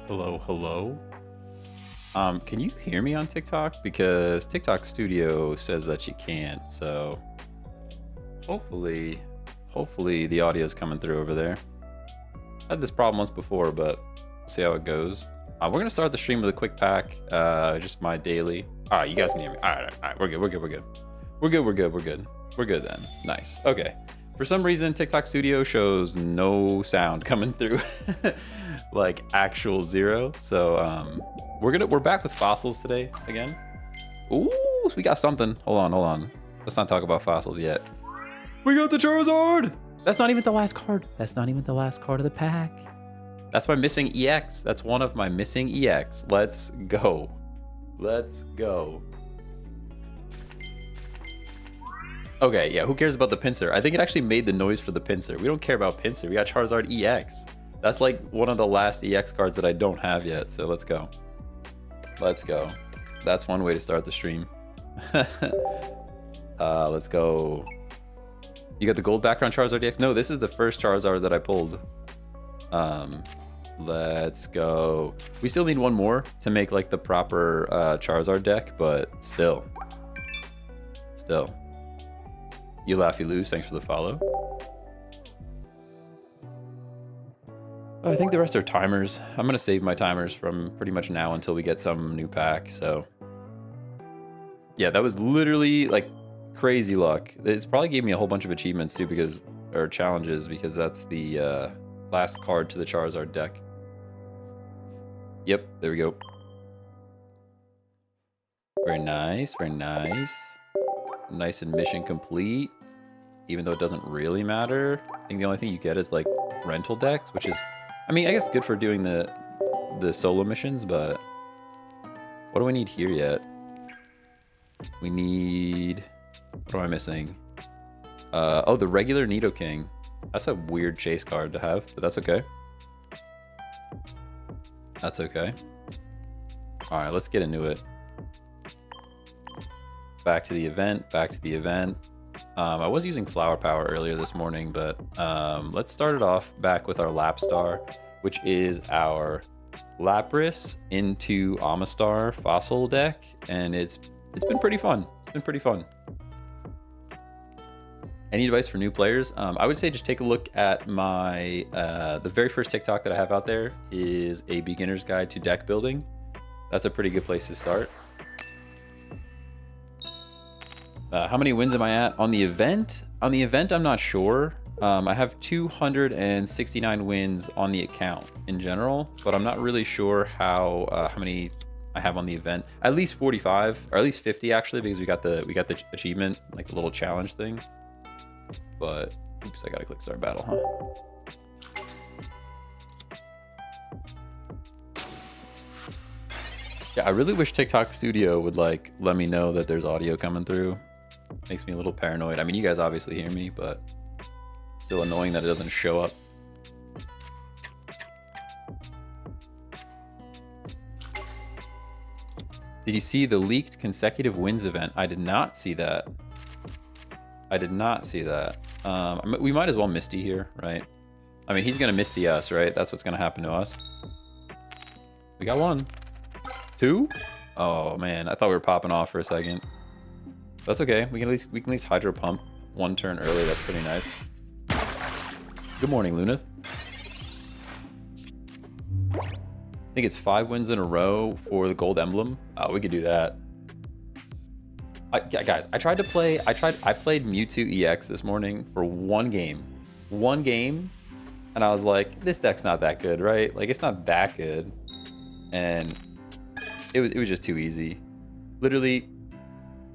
Hello, hello. Can you hear me on TikTok? Because TikTok Studio says that you can't, so hopefully the audio is coming through over there. I had this problem once before, but we'll see how it goes. We're gonna start the stream with a quick pack, just my daily. All right, you guys can hear me. All right, we're good then. Nice. Okay. For some reason, TikTok Studio shows no sound coming through, like actual zero. So we're back with fossils today again. Ooh, so we got something. Hold on. Let's not talk about fossils yet. We got the Charizard. That's not even the last card. That's not even the last card of the pack. That's my missing EX. That's one of my missing EX. Let's go. Okay, yeah, who cares about the pincer? I think it actually made the noise for the pincer. We don't care about pincer. We got Charizard EX. That's like one of the last EX cards that I don't have yet. So let's go. That's one way to start the stream. Let's go. You got the gold background Charizard EX? No, this is the first Charizard that I pulled. Let's go. We still need one more to make like the proper Charizard deck, but still. You laugh, you lose. Thanks for the follow. Oh, I think the rest are timers. I'm gonna save my timers from pretty much now until we get some new pack. So yeah, that was literally like crazy luck. It's probably gave me a whole bunch of achievements too, or challenges, because that's the last card to the Charizard deck. Yep, there we go. Very nice. Nice and mission complete, even though it doesn't really matter. I think the only thing you get is like rental decks, which is, I mean, I guess good for doing the solo missions, but what do we need here yet? We need, what am I missing? Oh, the regular Nidoking. That's a weird chase card to have, but that's okay. All right, let's get into it. Back to the event. I was using Flower Power earlier this morning, but let's start it off back with our Lapstar, which is our Lapras into Amistar fossil deck, and it's been pretty fun. Any advice for new players? I would say just take a look at my the very first TikTok that I have out there is a beginner's guide to deck building. That's a pretty good place to start. How many wins am I at on the event? On the event, I'm not sure. I have 269 wins on the account in general, but I'm not really sure how many I have on the event. At least 45, or at least 50 actually, because we got the achievement, like the little challenge thing. But oops, I gotta click start battle, huh? Yeah, I really wish TikTok Studio would like let me know that there's audio coming through. Makes me a little paranoid. I mean, you guys obviously hear me, but Still annoying that it doesn't show up. Did you see the leaked consecutive wins event? I did not see that. I did not see that. We might as well Misty here, right? I mean, he's going to Misty us, right? That's what's going to happen to us. We got 1. 2? Oh, man. I thought we were popping off for a second. That's okay. We can at least Hydro Pump 1 turn early. That's pretty nice. Good morning, Lunith. I think it's 5 wins in a row for the gold emblem. Oh, we could do that. Guys, I played Mewtwo EX this morning for 1 game. 1 game. And I was like, this deck's not that good, right? Like, it's not that good. And it was just too easy. Literally,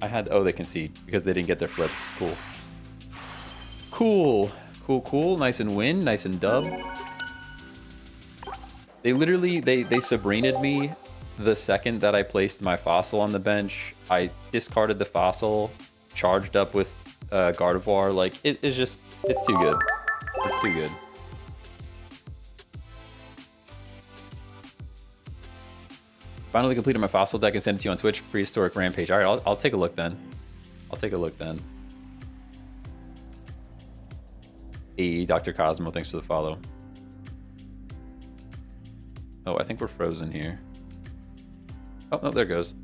I had... Oh, they concede because they didn't get their flips. Cool. Cool. Cool, cool. Nice and win. Nice and dub. They literally... They Sabrina'd me the second that I placed my fossil on the bench. I discarded the fossil, charged up with Gardevoir. Like, it's just... It's too good. It's too good. Finally completed my fossil deck and sent it to you on Twitch. Prehistoric Rampage. All right, I'll take a look then. I'll take a look then. Hey, Dr. Cosmo, thanks for the follow. Oh, I think we're frozen here. Oh, no, there it goes.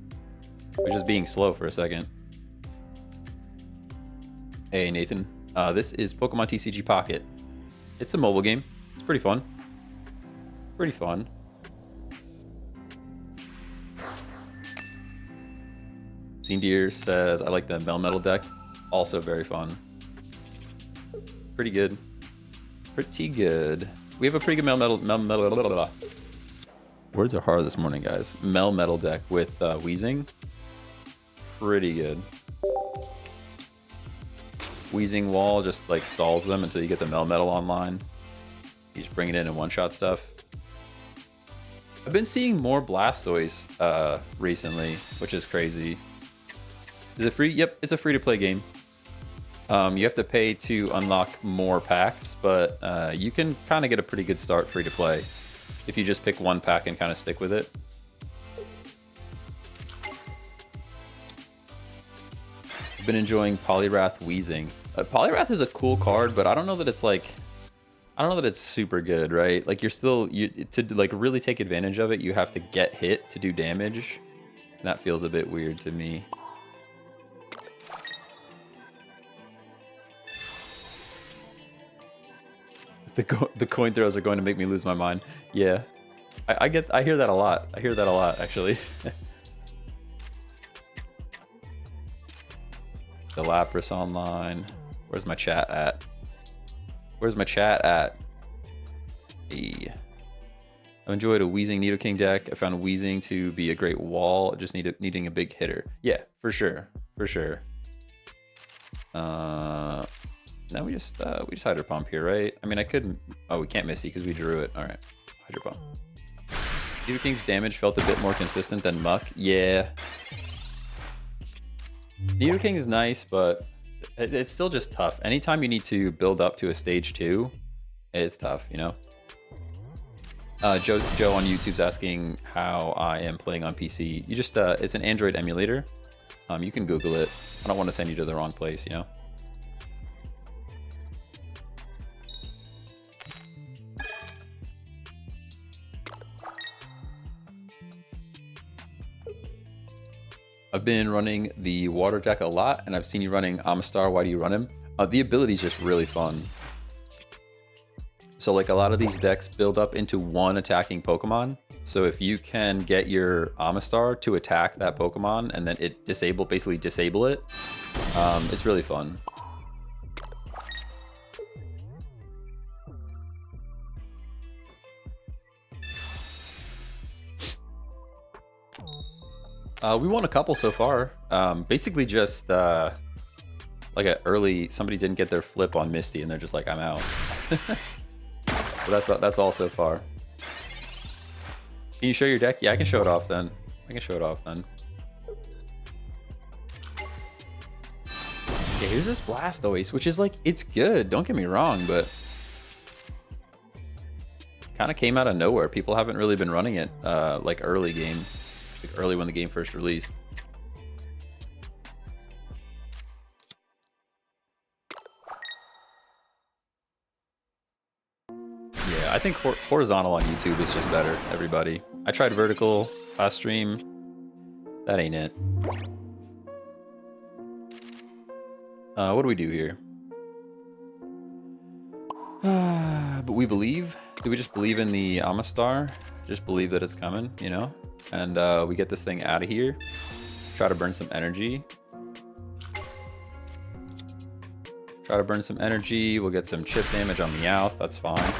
We're just being slow for a second. Hey, Nathan. This is Pokemon TCG Pocket. It's a mobile game. It's pretty fun. Pretty fun. Zindir says, I like the Melmetal deck. Also very fun. Pretty good. Pretty good. We have a pretty good Melmetal. Words are hard this morning, guys. Melmetal deck with Weezing. Pretty good. Weezing wall just like stalls them until you get the Melmetal online. You just bring it in and one-shot stuff. I've been seeing more Blastoise recently, which is crazy. Is it free? Yep, it's a free-to-play game. You have to pay to unlock more packs, but you can kind of get a pretty good start free-to-play if you just pick 1 pack and kind of stick with it. I've been enjoying Poliwrath Weezing. Poliwrath is a cool card, but I don't know that it's like... I don't know that it's super good, right? Like, you're still... to like really take advantage of it, you have to get hit to do damage. And that feels a bit weird to me. The coin throws are going to make me lose my mind. Yeah, I hear that a lot. I hear that a lot, actually. The Lapras online. Where's my chat at? Where's my chat at? Hey. I've enjoyed a Weezing Nidoking deck. I found Weezing to be a great wall. Just needing a big hitter. Yeah, for sure. For sure. No, we just Hydro Pump here, right? I mean, I could... Oh, we can't Misty because we drew it. All right, Hydro Pump. Nidoking's damage felt a bit more consistent than Muck. Yeah. Nidoking is nice, but it's still just tough. Anytime you need to build up to a stage 2, it's tough, you know? Joe on YouTube's asking how I am playing on PC. You just, it's an Android emulator. You can Google it. I don't want to send you to the wrong place, you know? I've been running the water deck a lot, and I've seen you running Amistar. Why do you run him? The ability is just really fun. So like a lot of these decks build up into 1 attacking Pokemon. So if you can get your Amistar to attack that Pokemon and then it basically disable it, it's really fun. We won a couple so far. Basically just like somebody didn't get their flip on Misty and they're just like, I'm out. But that's all so far. Can you show your deck? Yeah, I can show it off then. Yeah, here's this Blastoise, which is like, it's good. Don't get me wrong, but kind of came out of nowhere. People haven't really been running it like early game, like early when the game first released. Yeah, I think horizontal on YouTube is just better, everybody. I tried vertical last stream. That ain't it. What do we do here? But we believe. Do we just believe in the Amistar? Just believe that it's coming, you know? And we get this thing out of here. Try to burn some energy. Try to burn some energy. We'll get some chip damage on Meowth. That's fine.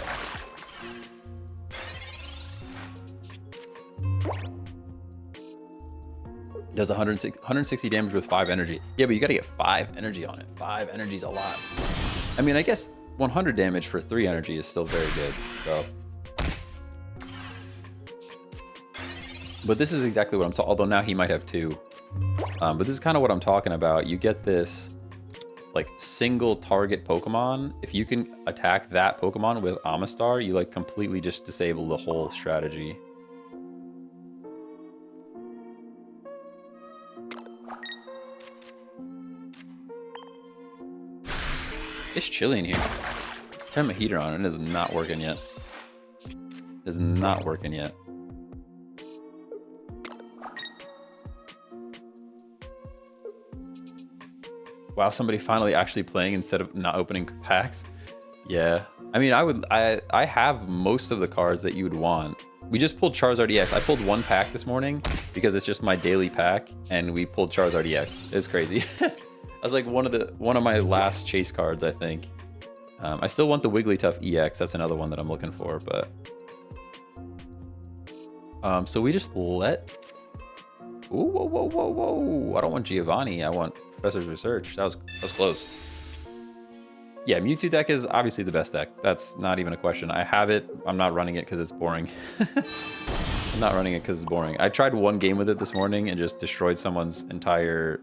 Does 160 damage with 5 energy. Yeah, but you gotta get 5 energy on it. 5 energy is a lot. I mean, I guess 100 damage for 3 energy is still very good. So, but this is exactly what I'm talking. Although now he might have 2. But this is kind of what I'm talking about. You get this like single target Pokemon. If you can attack that Pokemon with Amistar, you like completely just disable the whole strategy. It's chilly in here. Turn my heater on. It is not working yet. It is not working yet. Wow, somebody finally actually playing instead of not opening packs. Yeah. I mean, I have most of the cards that you would want. We just pulled Charizard EX. I pulled 1 pack this morning because it's just my daily pack, and we pulled Charizard EX. It's crazy. That's like one of my last chase cards, I think. I still want the Wigglytuff EX. That's another one that I'm looking for, but so we just let. Ooh, whoa, whoa, whoa, whoa! I don't want Giovanni. I want Professor's Research. That was close. Yeah, Mewtwo deck is obviously the best deck. That's not even a question. I have it. I'm not running it because it's boring. I'm not running it because it's boring. I tried 1 game with it this morning and just destroyed someone's entire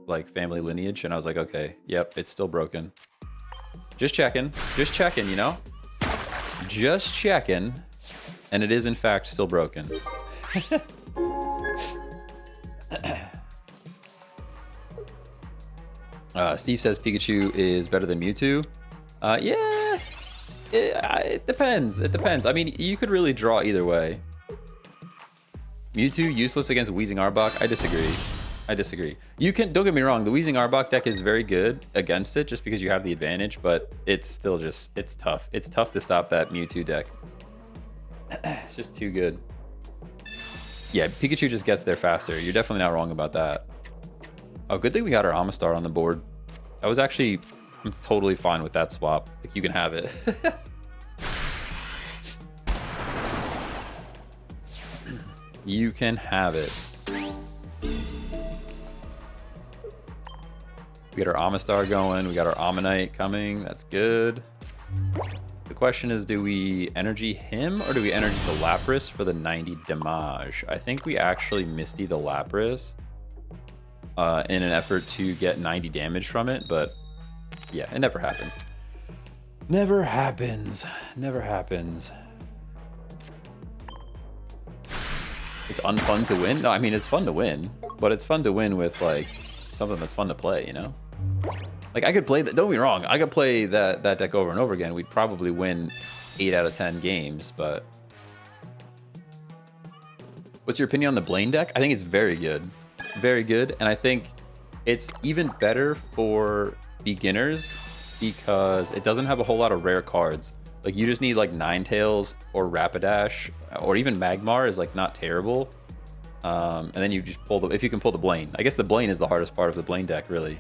like family lineage, and I was like, okay, yep, it's still broken. Just checking, you know, just checking, and it is in fact still broken. Steve says Pikachu is better than Mewtwo. Yeah, it depends. It depends. I mean, you could really draw either way. Mewtwo useless against Weezing Arbok. I disagree. I disagree. You can, don't get me wrong, the Weezing Arbok deck is very good against it just because you have the advantage, but it's still just, it's tough. It's tough to stop that Mewtwo deck. It's just too good. Yeah, Pikachu just gets there faster. You're definitely not wrong about that. Oh, good thing we got our Amistar on the board. I was actually, I'm totally fine with that swap. Like, you can have it. You can have it. We got our Amistar going. We got our Ammonite coming. That's good. The question is, do we energy him or do we energy the Lapras for the 90 damage? I think we actually Misty the Lapras in an effort to get 90 damage from it, but yeah, it never happens. Never happens. Never happens. It's unfun to win? No, I mean, it's fun to win, but it's fun to win with like something that's fun to play, you know? Like, I could play that, don't be wrong, I could play that deck over and over again. We'd probably win 8 out of 10 games, but what's your opinion on the Blaine deck? I think it's very good. Very good, and I think it's even better for beginners because it doesn't have a whole lot of rare cards. Like, you just need like Ninetales or Rapidash, or even Magmar is like not terrible. And then you just pull the, if you can pull the Blaine. I guess the Blaine is the hardest part of the Blaine deck, really.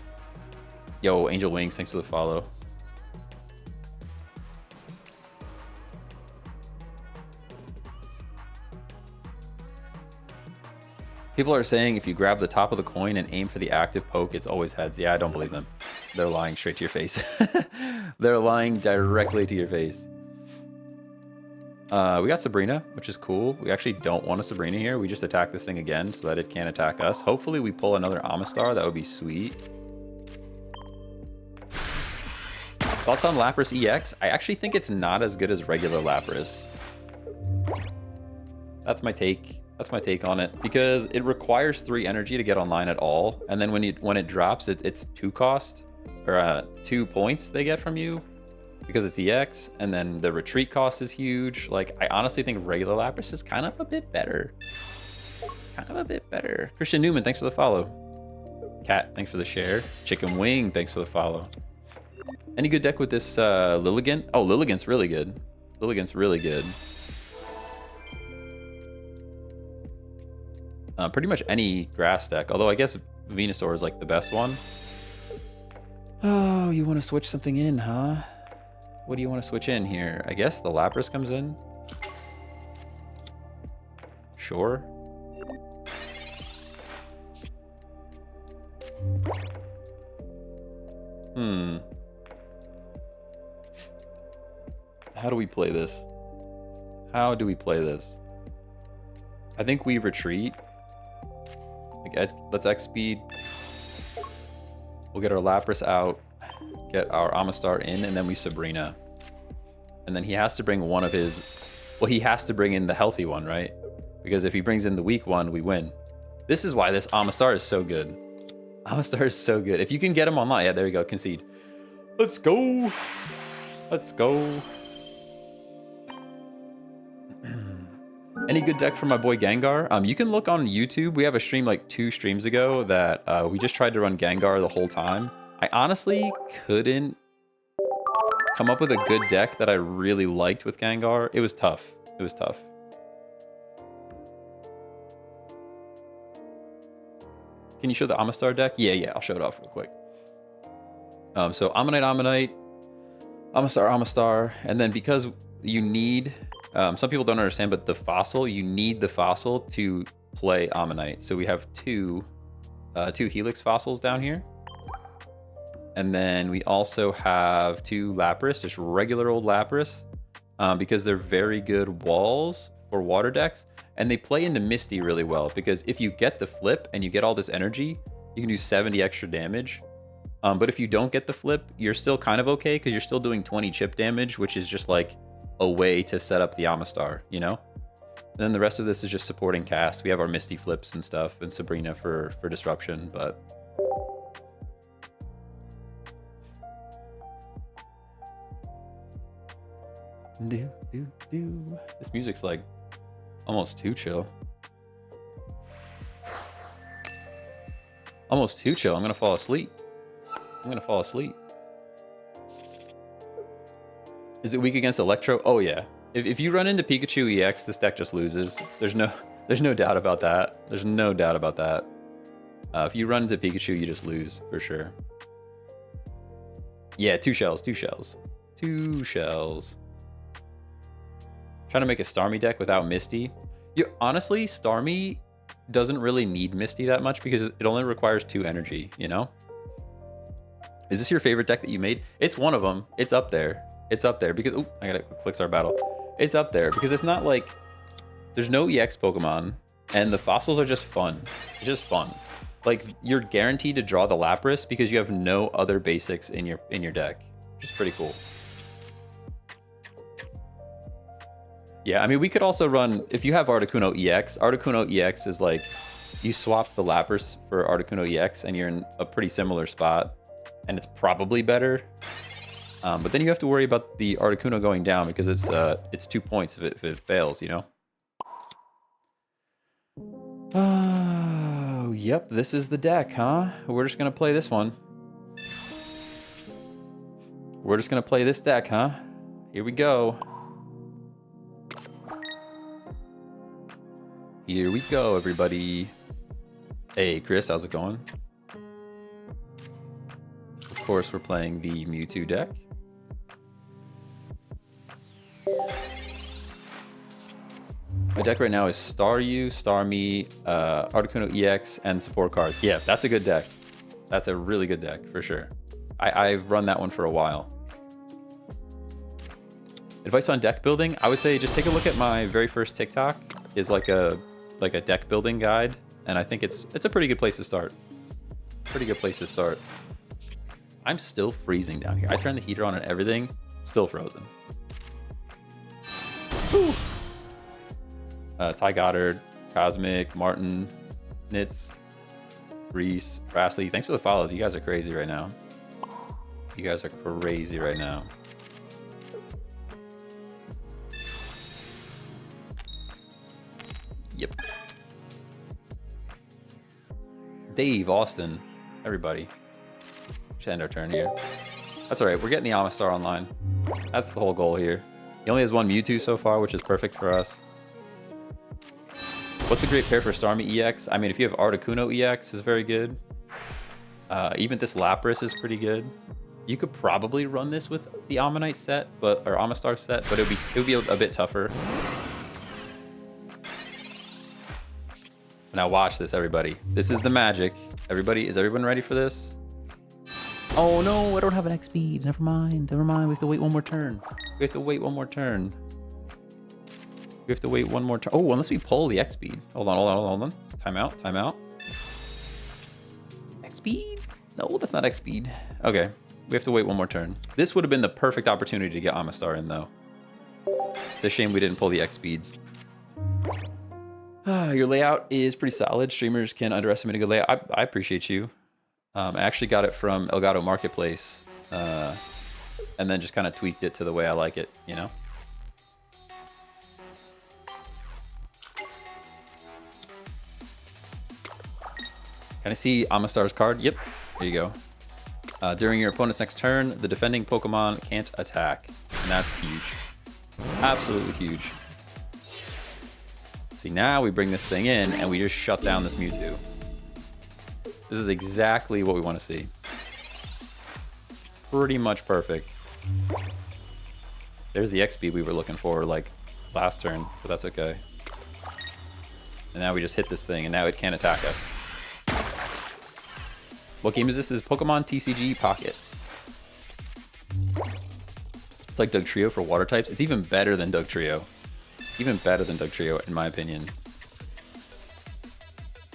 Yo, Angel Wings, thanks for the follow. People are saying if you grab the top of the coin and aim for the active poke, it's always heads. Yeah, I don't believe them. They're lying straight to your face. They're lying directly to your face. We got Sabrina, which is cool. We actually don't want a Sabrina here. We just attack this thing again so that it can't attack us. Hopefully we pull another Amistar. That would be sweet. Thoughts on Lapras EX? I actually think it's not as good as regular Lapras. That's my take. That's my take on it, because it requires 3 energy to get online at all, and then when it drops, it's 2 cost, or 2 points they get from you, because it's EX, and then the retreat cost is huge. Like, I honestly think regular Lapras is kind of a bit better. Kind of a bit better. Christian Newman, thanks for the follow. Cat, thanks for the share. Chicken Wing, thanks for the follow. Any good deck with this Lilligant? Oh, Lilligant's really good. Lilligant's really good. Pretty much any grass deck, although I guess Venusaur is like the best one. Oh, you want to switch something in, huh? What do you want to switch in here? I guess the Lapras comes in. Sure. How do we play this? How do we play this? I think we retreat. Like, let's X speed. We'll get our Lapras out, get our Amistar in, and then we Sabrina. And then he has to bring one of his... Well, he has to bring in the healthy one, right? Because if he brings in the weak one, we win. This is why this Amistar is so good. Amistar is so good. If you can get him online... Yeah, there you go. Concede. Let's go. Let's go. Any good deck for my boy Gengar? You can look on YouTube. We have a stream like 2 streams ago that we just tried to run Gengar the whole time. I honestly couldn't come up with a good deck that I really liked with Gengar. It was tough. It was tough. Can you show the Amistar deck? Yeah, I'll show it off real quick. So Ammonite, Amistar, and then because you need... some people don't understand, but the fossil, you need the fossil to play Ammonite. So we have two Helix fossils down here. And then we also have 2 Lapras, just regular old Lapras, because they're very good walls for water decks. And they play into Misty really well, because if you get the flip and you get all this energy, you can do 70 extra damage. But if you don't get the flip, you're still kind of okay, because you're still doing 20 chip damage, which is just like a way to set up the Amistar, you know? And then the rest of this is just supporting cast. We have our Misty flips and stuff, and Sabrina for disruption, but... This music's like almost too chill. Almost too chill. I'm gonna fall asleep. Is it weak against Electro? Oh yeah. If you run into Pikachu EX, this deck just loses. There's no doubt about that. There's no doubt about that. If you run into Pikachu, you just lose for sure. Yeah, 2 shells. Trying to make a Starmie deck without Misty. Honestly, Starmie doesn't really need Misty that much because it only requires 2 energy, you know? Is this your favorite deck that you made? It's one of them. It's up there. It's up there because... Ooh, I gotta click our battle. It's up there because it's not like... There's no EX Pokemon, and the fossils are just fun. It's just fun. Like, you're guaranteed to draw the Lapras because you have no other basics in your deck. Which is pretty cool. Yeah, I mean, we could also run... If you have Articuno EX is like... You swap the Lapras for Articuno EX, and you're in a pretty similar spot. And it's probably better. But then you have to worry about the Articuno going down because it's 2 points if it fails, you know? Oh, yep, this is the deck, huh? We're just gonna play this one. We're just gonna play this deck, huh? Here we go. Here we go, everybody. Hey, Chris, how's it going? Of course, we're playing the Mewtwo deck. My deck right now is Staryu, Starmie, Articuno EX, and support cards. Yeah, that's a good deck. That's a really good deck, for sure. I've run that one for a while. Advice on deck building? I would say just take a look at my very first TikTok. Is like a deck building guide, and I think it's a pretty good place to start. Pretty good place to start. I'm still freezing down here. I turned the heater on and everything, still frozen. Whew. Ty Goddard, Cosmic, Martin, Nitz, Reese, Rastley. Thanks for the follows. You guys are crazy right now. You guys are crazy right now. Yep. Dave, Austin, everybody. Should end our turn here. That's all right. We're getting the Amistar online. That's the whole goal here. He only has one Mewtwo so far, which is perfect for us. What's a great pair for Starmie EX? I mean, if you have Articuno EX, is very good. Even this Lapras is pretty good. You could probably run this with the Ammonite set, or Amistar set, but it would be a bit tougher. Now watch this, everybody. This is the magic. Is everyone ready for this? Oh no, I don't have an X speed. Never mind. We have to wait one more turn. We have to wait one more turn. Oh, unless we pull the X speed. Hold on. Time out. X speed? No, that's not X speed. Okay, we have to wait one more turn. This would have been the perfect opportunity to get Amistar in, though. It's a shame we didn't pull the X speeds. Your layout is pretty solid. Streamers can underestimate a good layout. I appreciate you. I actually got it from Elgato Marketplace, and then just kind of tweaked it to the way I like it, you know? Can I see Amistar's card? Yep, there you go. During your opponent's next turn, the defending Pokemon can't attack, and that's huge. Absolutely huge. See, now we bring this thing in, and we just shut down this Mewtwo. This is exactly what we want to see. Pretty much perfect. There's the X speed we were looking for, like, last turn, but that's okay. And now we just hit this thing, and now it can't attack us. What game is this? This is Pokemon TCG Pocket. It's like Dugtrio for water types. It's even better than Dugtrio. Even better than Dugtrio, in my opinion.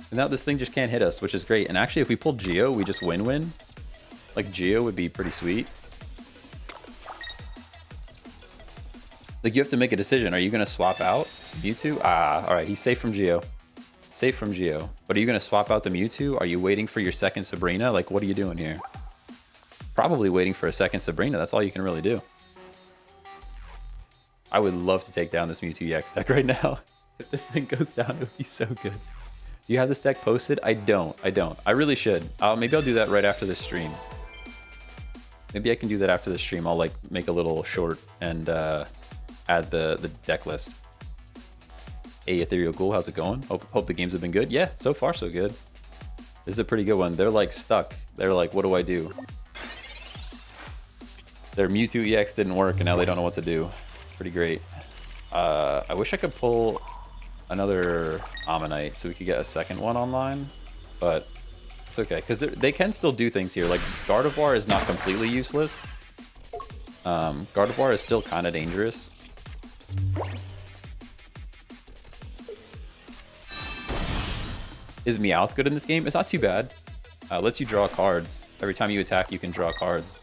And now this thing just can't hit us, which is great. And actually, if we pulled Geo, we just win-win. Like, Geo would be pretty sweet. Like, you have to make a decision. Are you going to swap out Mewtwo? All right, he's safe from Geo. Safe from Geo. But are you going to swap out the Mewtwo? Are you waiting for your second Sabrina? Like, what are you doing here? Probably waiting for a second Sabrina. That's all you can really do. I would love to take down this Mewtwo EX deck right now. If this thing goes down, it would be so good. Do you have this deck posted? I don't. I really should. Maybe I'll do that right after this stream. Maybe I can do that after the stream. I'll like make a little short and add the deck list. Hey, Ethereal Ghoul, how's it going? Hope the games have been good. Yeah, so far so good. This is a pretty good one. They're like stuck. They're like, what do I do? Their Mewtwo EX didn't work and now they don't know what to do. Pretty great. I wish I could pull another Ammonite so we could get a second one online, but it's okay because they can still do things here. Like Gardevoir is not completely useless. Gardevoir is still kind of dangerous. Is Meowth good in this game? It's not too bad. Lets you draw cards. Every time you attack, you can draw cards.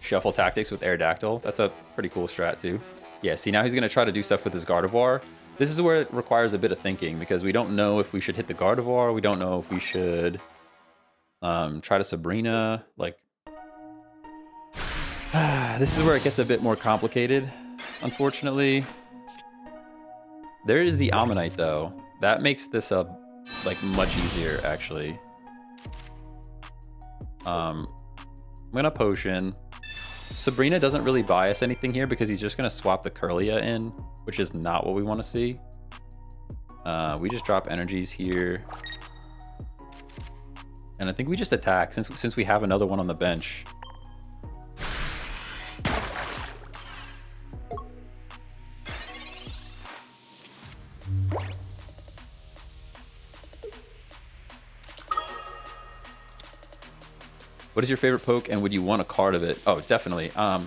Shuffle Tactics with Aerodactyl. That's a pretty cool strat too. Yeah, see now he's going to try to do stuff with his Gardevoir. This is where it requires a bit of thinking because we don't know if we should hit the Gardevoir. We don't know if we should try to Sabrina. Like, this is where it gets a bit more complicated, unfortunately. There is the Ammonite though. That makes this like much easier actually. I'm gonna Potion. Sabrina doesn't really buy us anything here because he's just going to swap the Curlia in, which is not what we want to see. We just drop energies here. And I think we just attack since we have another one on the bench. What is your favorite poke, and would you want a card of it? Oh, definitely. I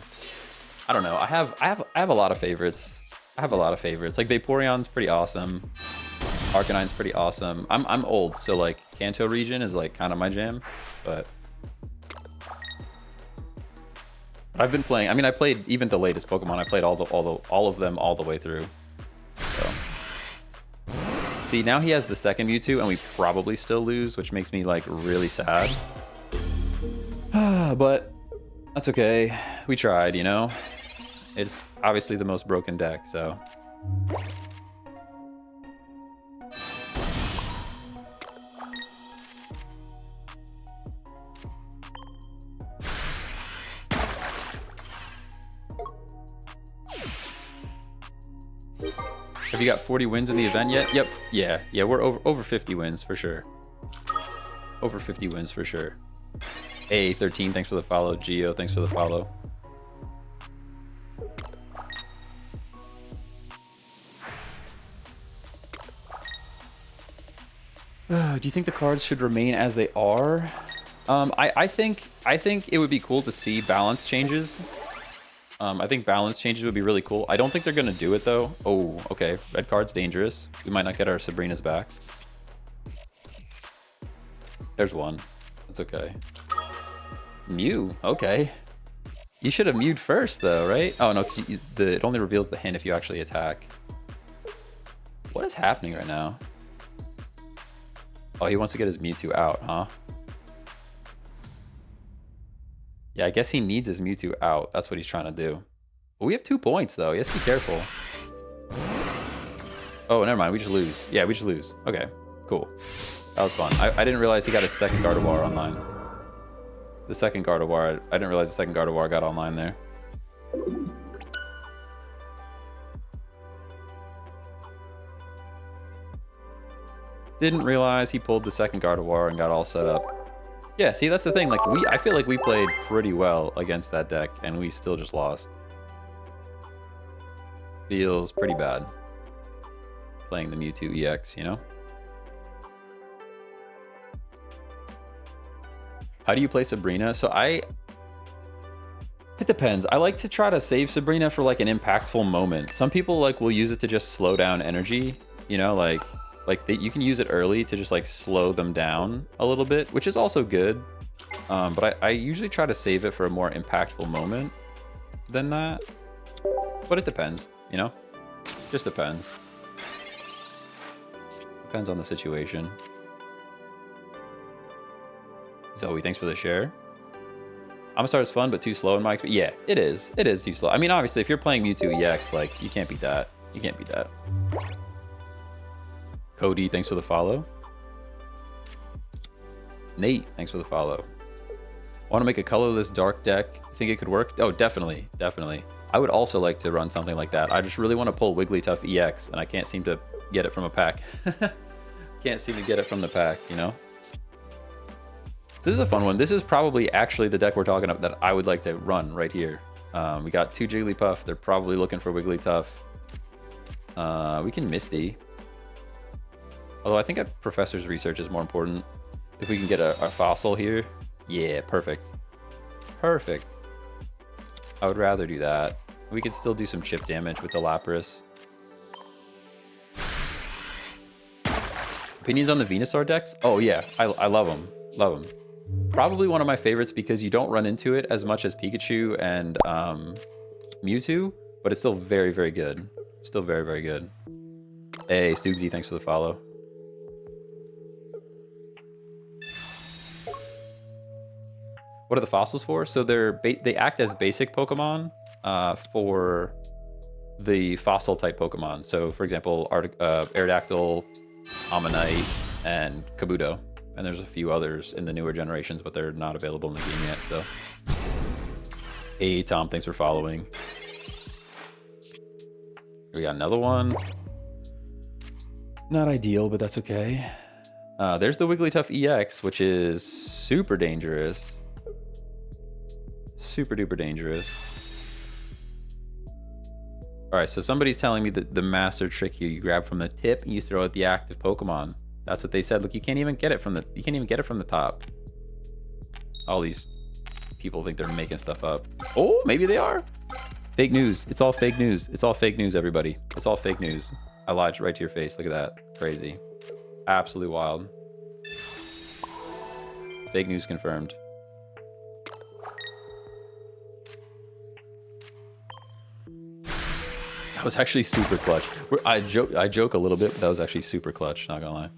don't know. I have a lot of favorites. Like Vaporeon's pretty awesome. Arcanine's pretty awesome. I'm old, so like Kanto region is like kind of my jam, but I've been playing. I mean, I played even the latest Pokemon. I played all of them all the way through. So. See, now he has the second Mewtwo, and we probably still lose, which makes me like really sad. But that's okay. We tried, you know. It's obviously the most broken deck, so. Have you got 40 wins in the event yet? Yep. Yeah, we're over 50 wins for sure. Over 50 wins for sure. A13, thanks for the follow. Geo, thanks for the follow. Do you think the cards should remain as they are? I think it would be cool to see balance changes. I think balance changes would be really cool. I don't think they're gonna do it though. Oh, okay. Red card's dangerous. We might not get our Sabrina's back. There's one. That's okay. Mew. Okay. You should have mewed first though, right? Oh no, it only reveals the hint if you actually attack. What is happening right now? Oh, he wants to get his Mewtwo out, huh? Yeah, I guess he needs his Mewtwo out. That's what he's trying to do. But we have 2 points, though. He has to be careful. Oh, never mind. We just lose. Yeah, we just lose. Okay, cool. That was fun. I didn't realize he got his second Gardevoir online. The second Gardevoir. I didn't realize the second Gardevoir got online there. Didn't realize he pulled the second Gardevoir and got all set up. Yeah, see, that's the thing. Like, I feel like we played pretty well against that deck, and we still just lost. Feels pretty bad. Playing the Mewtwo EX, you know? How do you play Sabrina? So it depends. I like to try to save Sabrina for like an impactful moment. Some people like will use it to just slow down energy, you know, you can use it early to just like slow them down a little bit, which is also good. But I usually try to save it for a more impactful moment than that. But it depends, you know? Just depends. Depends on the situation. Zoe, thanks for the share. Amistar is fun, but too slow in my experience. Yeah, it is. It is too slow. I mean, obviously, if you're playing Mewtwo EX, like, you can't beat that. You can't beat that. Cody, thanks for the follow. Nate, thanks for the follow. Want to make a colorless dark deck? Think it could work? Oh, definitely, definitely. I would also like to run something like that. I just really want to pull Wigglytuff EX, and I can't seem to get it from a pack. Can't seem to get it from the pack, you know? This is a fun one. This is probably actually the deck we're talking about that I would like to run right here. We got 2 Jigglypuff. They're probably looking for Wigglytuff. We can Misty. Although I think a Professor's Research is more important. If we can get a fossil here. Yeah, perfect. Perfect. I would rather do that. We could still do some chip damage with the Lapras. Opinions on the Venusaur decks? Oh yeah, I love them. Love them. Probably one of my favorites because you don't run into it as much as Pikachu and Mewtwo, but it's still very, very good. Still very, very good. Hey, Stoogsy, thanks for the follow. What are the fossils for? So they act as basic Pokemon for the fossil type Pokemon. So for example, Aerodactyl, Ammonite, and Kabuto. And there's a few others in the newer generations, but they're not available in the game yet. So, hey Tom, thanks for following. We got another one. Not ideal, but that's okay. There's the Wigglytuff EX, which is super dangerous. Super duper dangerous. All right, so somebody's telling me that the master trick here, you grab from the tip and you throw at the active Pokemon. That's what they said. Look, you can't even get it from the top. All these people think they're making stuff up. Oh, maybe they are. Fake news. It's all fake news. It's all fake news, everybody. It's all fake news. I lied right to your face. Look at that. Crazy. Absolutely wild. Fake news confirmed. That was actually super clutch. I joke a little bit, but that was actually super clutch, not gonna lie.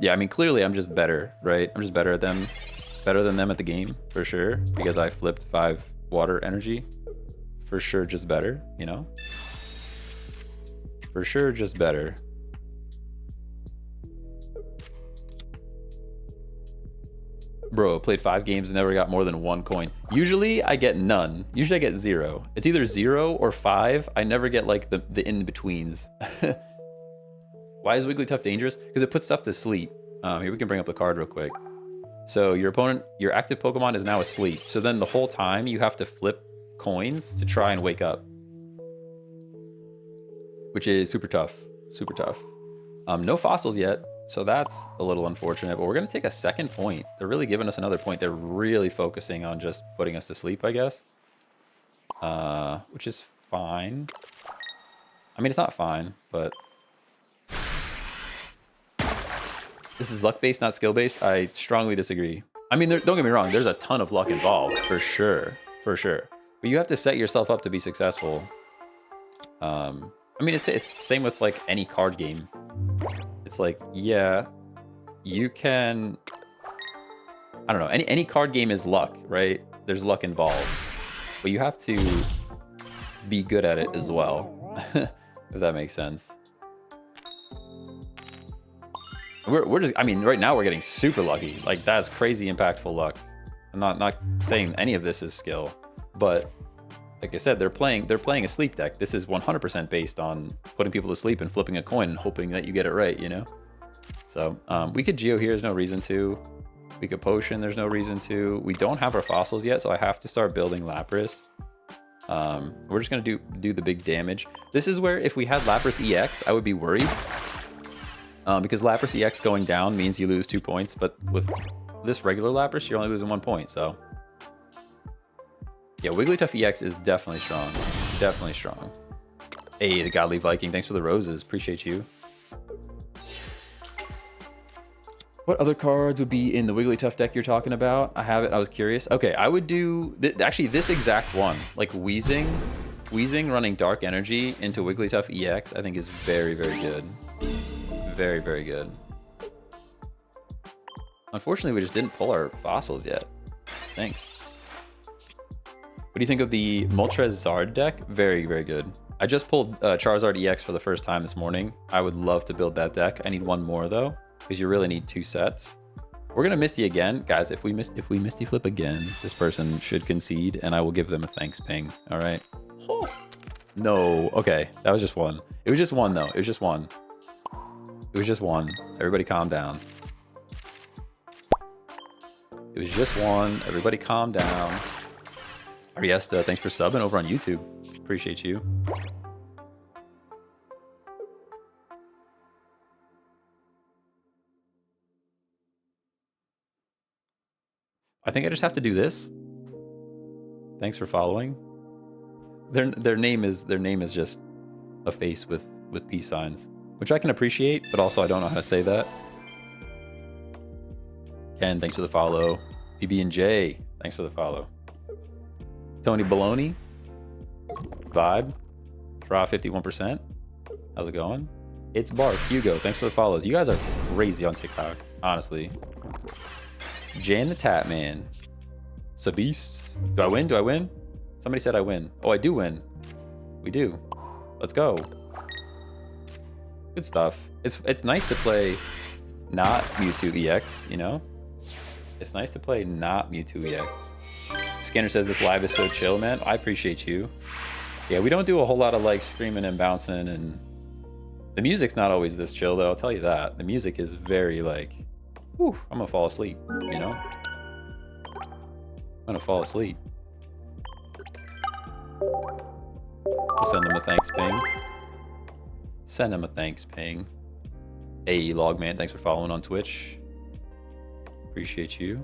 Yeah, I mean, clearly I'm just better, right? I'm just better than them at the game, for sure, because I flipped 5 water energy. For sure, just better, you know? For sure, just better. Bro, played 5 games and never got more than 1 coin. Usually I get none. Usually I get 0. It's either 0 or 5. I never get like the in-betweens. Why is Wigglytuff dangerous? Because it puts stuff to sleep. Here, we can bring up the card real quick. So your opponent, your active Pokemon is now asleep. So then the whole time you have to flip coins to try and wake up. Which is super tough. Super tough. No fossils yet. So that's a little unfortunate, but we're going to take a second point. They're really giving us another point. They're really focusing on just putting us to sleep, I guess. Which is fine. I mean, it's not fine, but... This is luck-based, not skill-based. I strongly disagree. I mean, don't get me wrong. There's a ton of luck involved, for sure. For sure. But you have to set yourself up to be successful. I mean, it's the same with, like, any card game. It's like, yeah, you can... I don't know. Any card game is luck, right? There's luck involved. But you have to be good at it as well, if that makes sense. We're just, I mean, right now we're getting super lucky. Like, that's crazy impactful luck. I'm not saying any of this is skill, but like I said, they're playing a sleep deck. This is 100% based on putting people to sleep and flipping a coin and hoping that you get it right, you know? So we could Geo here, there's no reason to. We could Potion, there's no reason to. We don't have our fossils yet, so I have to start building Lapras. We're just gonna do the big damage. This is where if we had Lapras EX, I would be worried. Because Lapras EX going down means you lose 2 points, but with this regular Lapras, you're only losing 1 point, so... Yeah, Wigglytuff EX is definitely strong. Definitely strong. Hey, the Godly Viking, thanks for the roses. Appreciate you. What other cards would be in the Wigglytuff deck you're talking about? I have it, I was curious. Okay, I would do... actually, this exact one. Like, Weezing running Dark Energy into Wigglytuff EX, I think is very, very good. Very, very good. Unfortunately, we just didn't pull our fossils yet. Thanks. What do you think of the Moltres Zard deck? Very, very good. I just pulled Charizard EX for the first time this morning. I would love to build that deck. I need 1 more though, because you really need 2 sets. We're gonna Misty again, guys. If we Misty flip again, this person should concede, and I will give them a thanks ping. All right. Oh. No. Okay, that was just 1. It was just 1 though. It was just 1. It was just 1. Everybody calm down. It was just 1. Everybody calm down. Ariesta, thanks for subbing over on YouTube. Appreciate you. I think I just have to do this. Thanks for following. Their name is just a face with peace signs. Which I can appreciate, but also I don't know how to say that. Ken, thanks for the follow. PB&J, thanks for the follow. Tony Baloney, Vibe, Fra 51%. How's it going? It's Bark, Hugo, thanks for the follows. You guys are crazy on TikTok, honestly. Jan the Tap Man. Sabiste. Do I win? Do I win? Somebody said I win. Oh, I do win. We do. Let's go. Good stuff. It's nice to play not Mewtwo EX, you know? It's nice to play not Mewtwo EX. Scanner says this live is so chill, man. I appreciate you. Yeah, we don't do a whole lot of like screaming and bouncing, and the music's not always this chill though, I'll tell you that. The music is very like, whew, I'm gonna fall asleep, you know? I'm gonna fall asleep. We'll send him a thanks ping. Send him a thanks ping. Hey, Logman, thanks for following on Twitch. Appreciate you.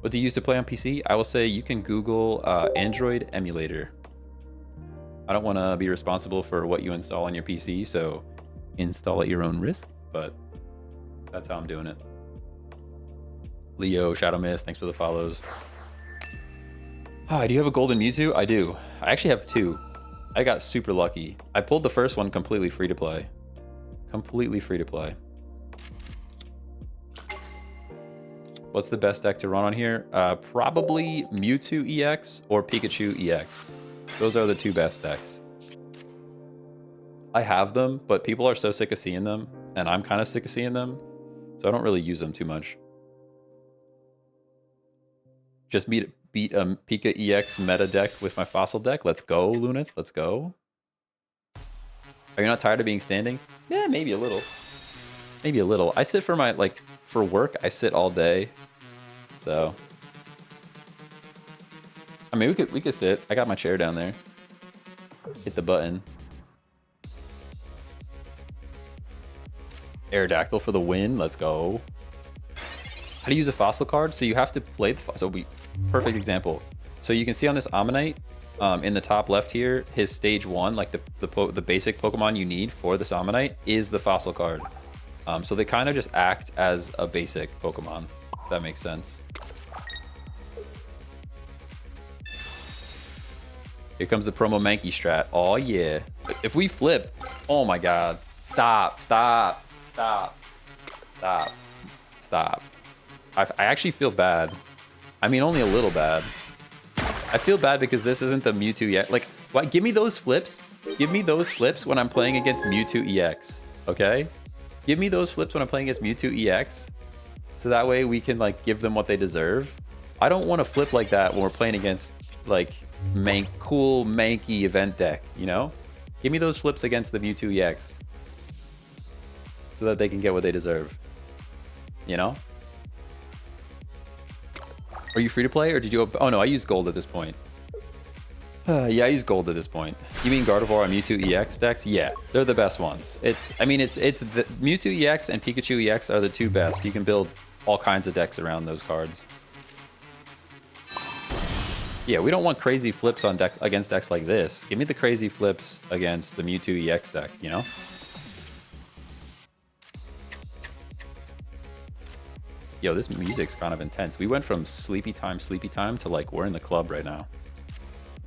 What do you use to play on PC? I will say you can Google Android emulator. I don't want to be responsible for what you install on your PC, so install at your own risk, but that's how I'm doing it. Leo, Shadow Mist, thanks for the follows. Oh, do you have a golden Mewtwo? I do. I actually have 2. I got super lucky. I pulled the first one completely free to play. Completely free to play. What's the best deck to run on here? Probably Mewtwo EX or Pikachu EX. Those are the 2 best decks. I have them, but people are so sick of seeing them, and I'm kind of sick of seeing them, so I don't really use them too much. Just beat a Pika EX meta deck with my fossil deck. Let's go, Lunith. Let's go. Are you not tired of being standing? Yeah, maybe a little. Maybe a little. I sit for my, like, for work, I sit all day. So, I mean, we could sit. I got my chair down there. Hit the button. Aerodactyl for the win. Let's go. How to use a fossil card? So you have to play the fossil. Perfect example. So you can see on this Ammonite, in the top left here, his stage 1, like the basic Pokemon you need for this Ammonite is the fossil card. So they kind of just act as a basic Pokemon, if that makes sense. Here comes the promo Mankey strat. Oh yeah. If we flip, oh my god. Stop, stop, stop, stop, stop. I actually feel bad. I mean, only a little bad. I feel bad because this isn't the Mewtwo yet. Like, what? Give me those flips. Give me those flips when I'm playing against Mewtwo EX, okay? Give me those flips when I'm playing against Mewtwo EX, so that way we can, like, give them what they deserve. I don't want to flip like that when we're playing against, like, cool, manky event deck, you know? Give me those flips against the Mewtwo EX, so that they can get what they deserve, you know? Are you free to play, or did you... Oh, no, I use gold at this point. Yeah, I use gold at this point. You mean Gardevoir and Mewtwo EX decks? Yeah, they're the best ones. I mean, it's the Mewtwo EX and Pikachu EX are the 2 best. You can build all kinds of decks around those cards. Yeah, we don't want crazy flips on decks against decks like this. Give me the crazy flips against the Mewtwo EX deck, you know? Yo, this music's kind of intense. We went from sleepy time to, like, we're in the club right now.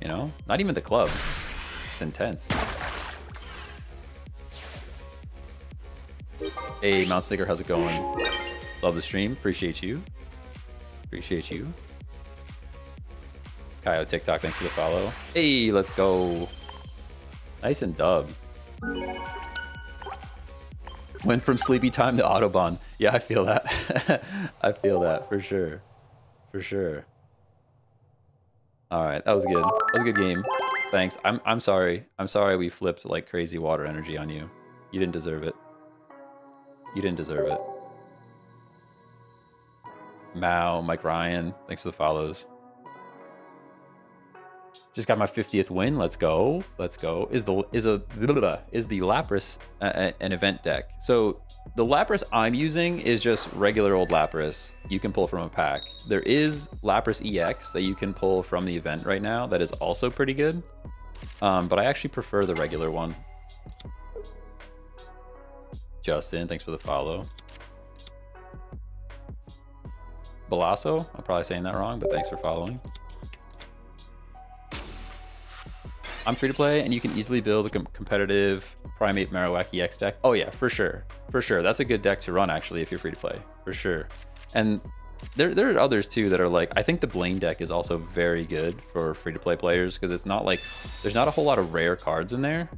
You know? Not even the club. It's intense. Hey, Mount Sticker, how's it going? Love the stream. Appreciate you. Appreciate you. Kyo TikTok, thanks for the follow. Hey, let's go. Nice and dub. Went from sleepy time to Autobahn. Yeah, I feel that. I feel that for sure. For sure. All right, that was good. That was a good game. Thanks. I'm sorry. I'm sorry we flipped like crazy water energy on you. You didn't deserve it. You didn't deserve it. Mao, Mike Ryan, thanks for the follows. Just got my 50th win. Let's go. Let's go. Is the Lapras an event deck? So the Lapras I'm using is just regular old Lapras you can pull from a pack. There is Lapras EX that you can pull from the event right now that is also pretty good. But I actually prefer the regular one. Justin, thanks for the follow. Balasso, I'm probably saying that wrong, but thanks for following. I'm free to play, and you can easily build a competitive Primate Marowak EX deck. Oh yeah, for sure. For sure. That's a good deck to run, actually, if you're free to play. For sure. And there are others, too, that are like... I think the Blaine deck is also very good for free-to-play players, because it's not like... There's not a whole lot of rare cards in there,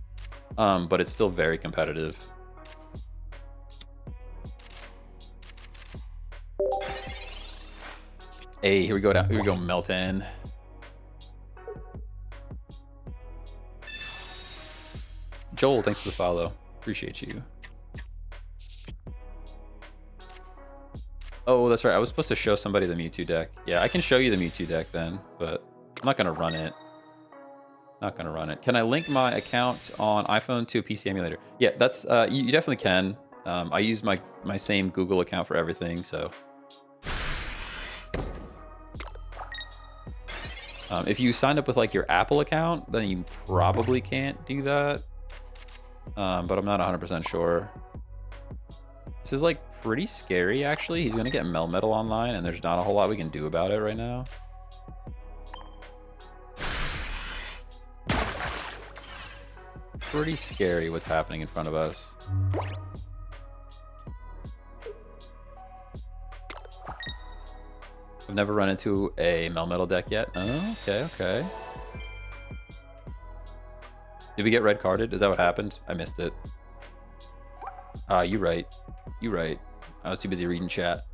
but it's still very competitive. Hey, here we go, Melton. Joel, thanks for the follow. Appreciate you. Oh, that's right. I was supposed to show somebody the Mewtwo deck. Yeah, I can show you the Mewtwo deck then, but I'm not going to run it. Not going to run it. Can I link my account on iPhone to a PC emulator? Yeah, that's you definitely can. I use my same Google account for everything, so. If you signed up with like your Apple account, then you probably can't do that. But I'm not 100% sure. This is like pretty scary, actually. He's gonna get Melmetal online, and there's not a whole lot we can do about it right now. Pretty scary what's happening in front of us. I've never run into a Melmetal deck yet. Oh, okay. Did we get red carded? Is that what happened? I missed it. You right. You right. I was too busy reading chat.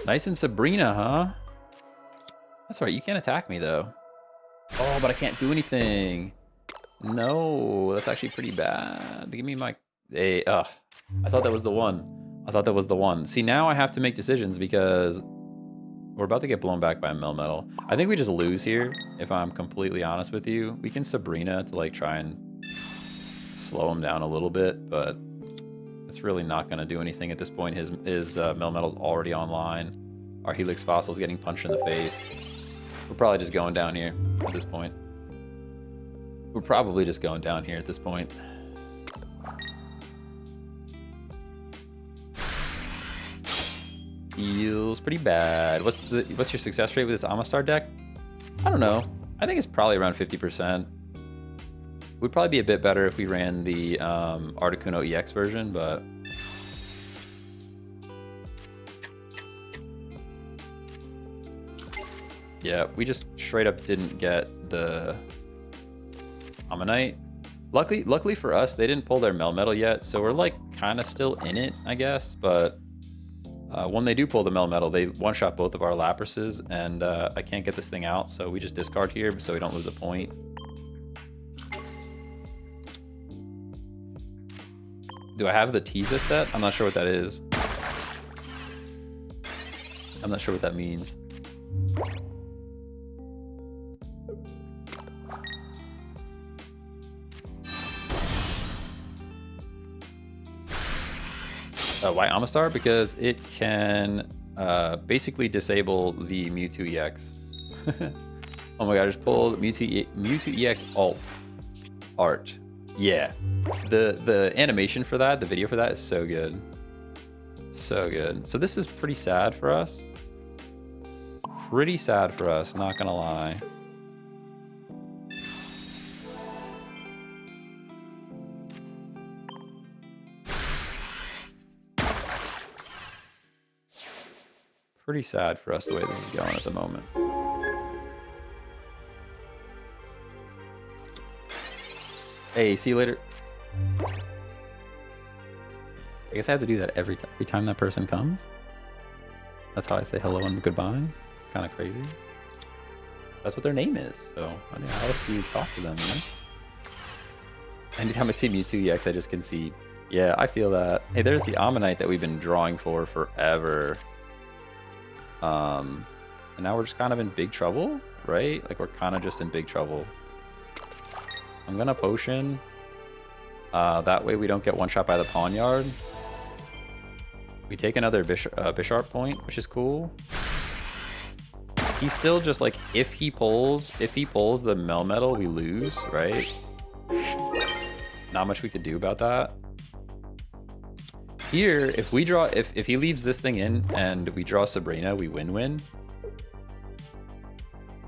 Nice and Sabrina, huh? That's right. You can't attack me, though. Oh, but I can't do anything. No, that's actually pretty bad. Give me my... Hey, I thought that was the one. I thought that was the one. See, now I have to make decisions because we're about to get blown back by a Melmetal. I think we just lose here, if I'm completely honest with you. We can Sabrina to, like, try and slow him down a little bit, but it's really not going to do anything at this point. His Melmetal's already online. Our Helix Fossil's getting punched in the face. We're probably just going down here at this point. We're probably just going down here at this point. Feels pretty bad. What's your success rate with this Amistar deck? I don't know. I think it's probably around 50%. Would probably be a bit better if we ran the Articuno EX version, but yeah, we just straight up didn't get the Ammonite. Luckily for us, they didn't pull their Melmetal yet, so we're like kind of still in it, I guess. But when they do pull the Melmetal, they one-shot both of our Laprases, and I can't get this thing out, so we just discard here so we don't lose a point. Do I have the Teasa set? I'm not sure what that is. I'm not sure what that means. Why Amistar? Because it can basically disable the Mewtwo EX. Oh my god, I just pulled Mewtwo EX art. Yeah. The animation for that, the video for that is so good. So good. So this is pretty sad for us. Pretty sad for us, not gonna lie. Pretty sad for us the way this is going at the moment. Hey, see you later. I guess I have to do that every time that person comes. That's how I say hello and goodbye. Kind of crazy. That's what their name is. So I mean, how else do you talk to them, you know? Anytime I see Mewtwo EX, I just concede. Yeah, I feel that. Hey, there's the Ammonite that we've been drawing for forever. And now we're just kind of in big trouble, right? Like we're kind of just in big trouble. I'm gonna potion. That way we don't get one shot by the pawn yard. We take another Bisharp point, which is cool. He's still just like, if he pulls the Melmetal, we lose, right? Not much we could do about that. Here, if we draw, if he leaves this thing in and we draw Sabrina, we win-win.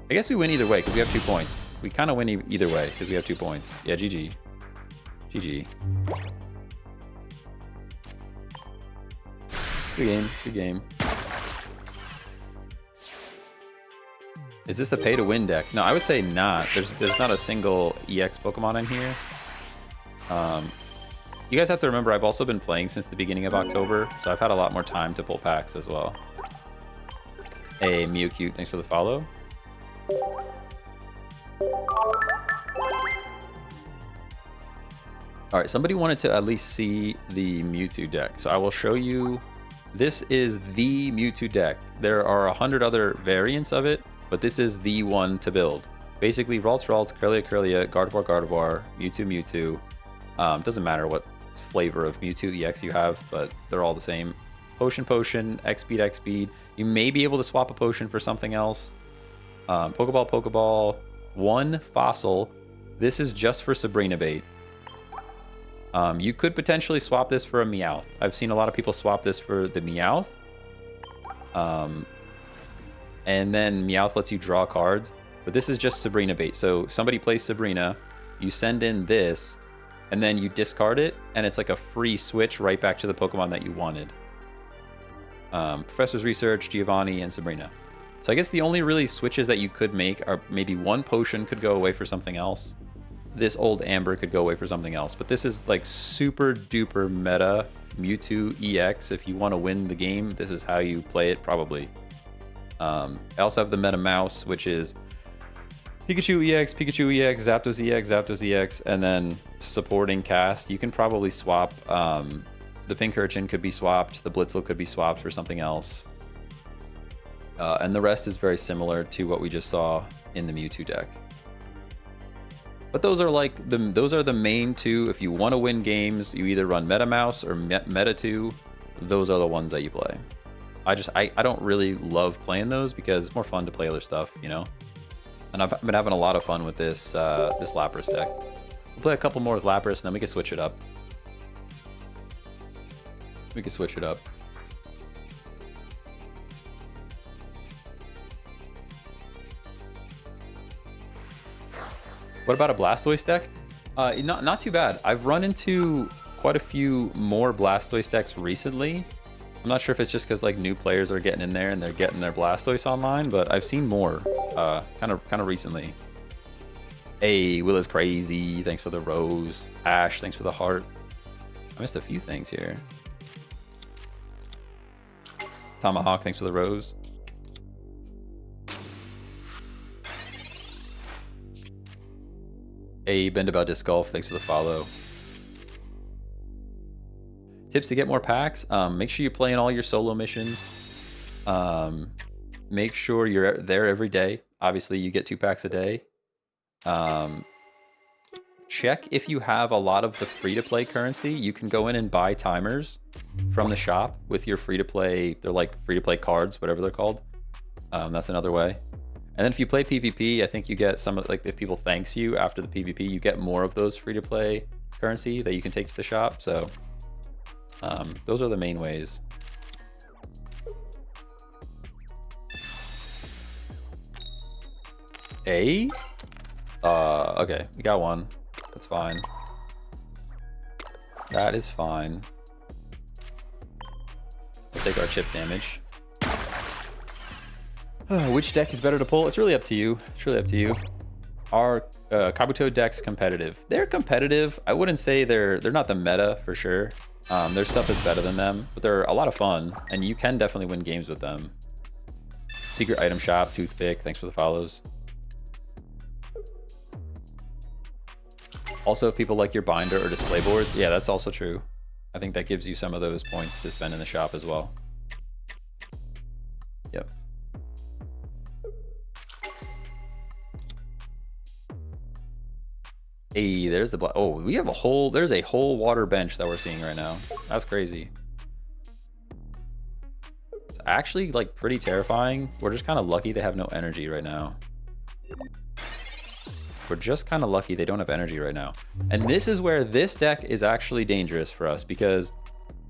I guess we win either way because we have 2 points. We kind of win either way because we have 2 points. Yeah, GG. GG. Good game. Good game. Is this a pay-to-win deck? No, I would say not. There's not a single EX Pokemon in here. You guys have to remember, I've also been playing since the beginning of October, so I've had a lot more time to pull packs as well. Hey, Mewcute, thanks for the follow. All right, somebody wanted to at least see the Mewtwo deck, so I will show you. This is the Mewtwo deck. There are 100 other variants of it, but this is the one to build. Basically, Ralts, Kirlia, Gardevoir, Mewtwo. Doesn't matter what flavor of Mewtwo EX you have, but they're all the same. Potion, X speed. You may be able to swap a potion for something else. Pokeball, Pokeball, 1 fossil. This is just for Sabrina bait. You could potentially swap this for a Meowth. I've seen a lot of people swap this for the Meowth. And then Meowth lets you draw cards. But this is just Sabrina bait. So somebody plays Sabrina, you send in this, and then you discard it, and it's like a free switch right back to the Pokemon that you wanted. Professor's Research, Giovanni, and Sabrina. So I guess the only really switches that you could make are maybe one potion could go away for something else. This old Amber could go away for something else. But this is like super duper meta Mewtwo EX. If you want to win the game, this is how you play it probably. I also have the Meta Mouse, which is Pikachu EX, Zapdos EX, Zapdos EX, and then supporting cast. You can probably swap, the Pincurchin could be swapped, the Blitzel could be swapped for something else. And the rest is very similar to what we just saw in the Mewtwo deck. But those are like, those are the main two. If you want to win games, you either run Meta Mouse or Meta 2. Those are the ones that you play. I don't really love playing those because it's more fun to play other stuff, you know? And I've been having a lot of fun with this this Lapras deck. We'll play a couple more with Lapras, and then we can switch it up. We can switch it up. What about a Blastoise deck? Not too bad. I've run into quite a few more Blastoise decks recently. I'm not sure if it's just because like new players are getting in there and they're getting their Blastoise online, but I've seen more kind of recently. Hey, Will is crazy. Thanks for the rose. Ash, thanks for the heart. I missed a few things here. Tomahawk, thanks for the rose. Hey, Bend About Disc Golf, thanks for the follow. Tips to get more packs, make sure you play in all your solo missions. Make sure you're there every day. Obviously, you get 2 packs a day. Check if you have a lot of the free-to-play currency. You can go in and buy timers from the shop with your free-to-play. They're like free-to-play cards, whatever they're called. That's another way. And then if you play PvP, I think you get some of, like, if people thanks you after the PvP, you get more of those free-to-play currency that you can take to the shop. So those are the main ways. A? Okay, we got one. That's fine. That is fine. We'll take our chip damage. Which deck is better to pull? It's really up to you. It's really up to you. Our Kabuto deck's competitive. They're competitive. I wouldn't say they're not the meta for sure. Their stuff is better than them, but they're a lot of fun, and you can definitely win games with them. Secret Item Shop, Toothpick, thanks for the follows. Also, if people like your binder or display boards, yeah, that's also true. I think that gives you some of those points to spend in the shop as well. Yep. Hey, there's the oh, we have a whole, there's a whole water bench that we're seeing right now. That's crazy. It's actually like pretty terrifying. We're just kind of lucky they have no energy right now. We're just kind of lucky they don't have energy right now. And this is where this deck is actually dangerous for us, because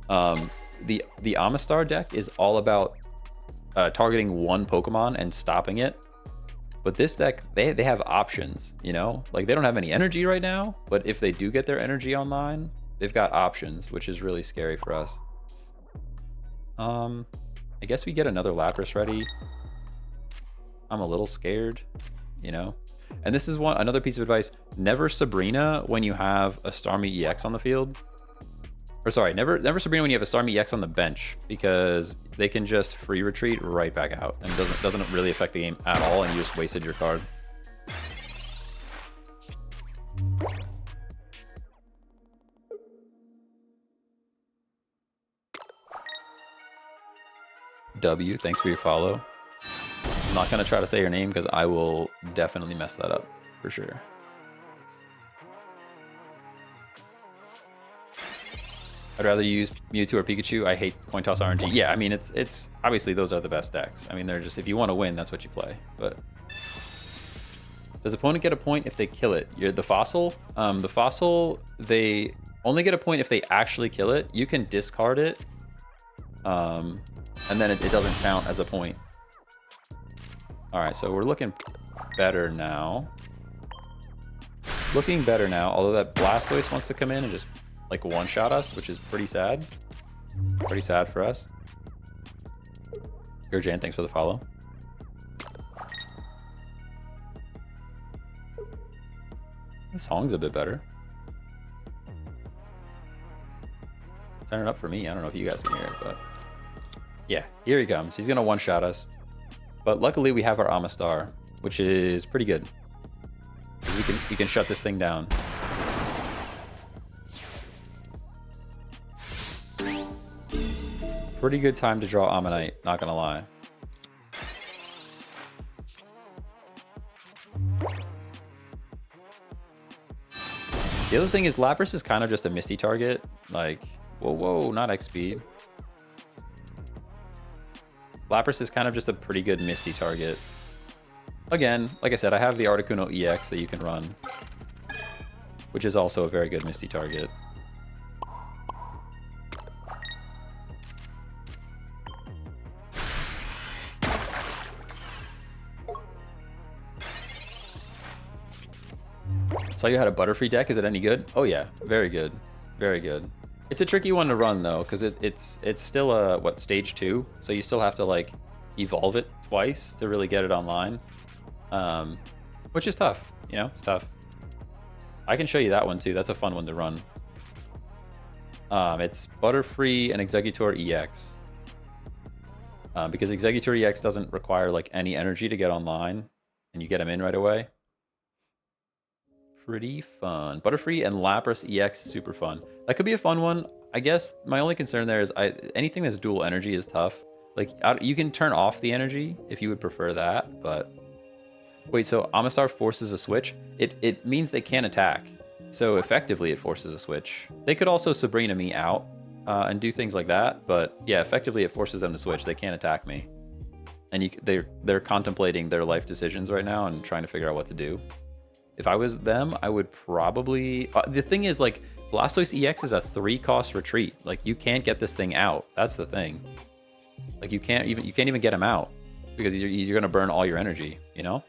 the Amistar deck is all about targeting one Pokemon and stopping it. But this deck, they have options, you know? Like, they don't have any energy right now, but if they do get their energy online, they've got options, which is really scary for us. I guess we get another Lapras ready. I'm a little scared, you know? And this is another piece of advice. Never Sabrina when you have a Starmie EX on the field. Or sorry, never Sabrina when you have a Starmie EX on the bench, because they can just free retreat right back out and doesn't really affect the game at all, and you just wasted your card. W, thanks for your follow. I'm not gonna try to say your name because I will definitely mess that up for sure. I'd rather use Mewtwo or Pikachu. I hate coin toss RNG. Yeah, I mean, it's obviously those are the best decks. I mean, they're just, if you want to win, that's what you play. But Does opponent get a point if they kill it? The fossil? The fossil, they only get a point if they actually kill it. You can discard it, and then it doesn't count as a point. All right, so we're looking better now. Looking better now, although that Blastoise wants to come in and just like one-shot us, which is pretty sad. Pretty sad for us. Gurjan, thanks for the follow. The song's a bit better. Turn it up for me. I don't know if you guys can hear it, but yeah, here he comes. He's gonna one-shot us. But luckily we have our Amistar, which is pretty good. We can shut this thing down. Pretty good time to draw Ammonite, not gonna lie. The other thing is Lapras is kind of just a Misty target. Like, whoa, not X speed. Lapras is kind of just a pretty good Misty target. Again, like I said, I have the Articuno EX that you can run, which is also a very good Misty target. Saw you had a Butterfree deck. Is it any good? Oh yeah, very good, very good. It's a tricky one to run though, because it's still a what, stage 2, so you still have to like evolve it twice to really get it online, which is tough. You know, it's tough. I can show you that one too. That's a fun one to run. It's Butterfree and Exeggutor EX, because Exeggutor EX doesn't require like any energy to get online, and you get them in right away. Pretty fun. Butterfree and Lapras EX is super fun. That could be a fun one. I guess my only concern there is anything that's dual energy is tough. Like, you can turn off the energy if you would prefer that, but... Wait, so Amistar forces a switch? It means they can't attack. So effectively it forces a switch. They could also Sabrina me out and do things like that, but yeah, effectively it forces them to switch. They can't attack me. And they're contemplating their life decisions right now and trying to figure out what to do. If I was them, I would probably... the thing is, like, Blastoise EX is a 3-cost retreat. Like, you can't get this thing out. That's the thing. Like, you can't even get him out because you're gonna burn all your energy, you know?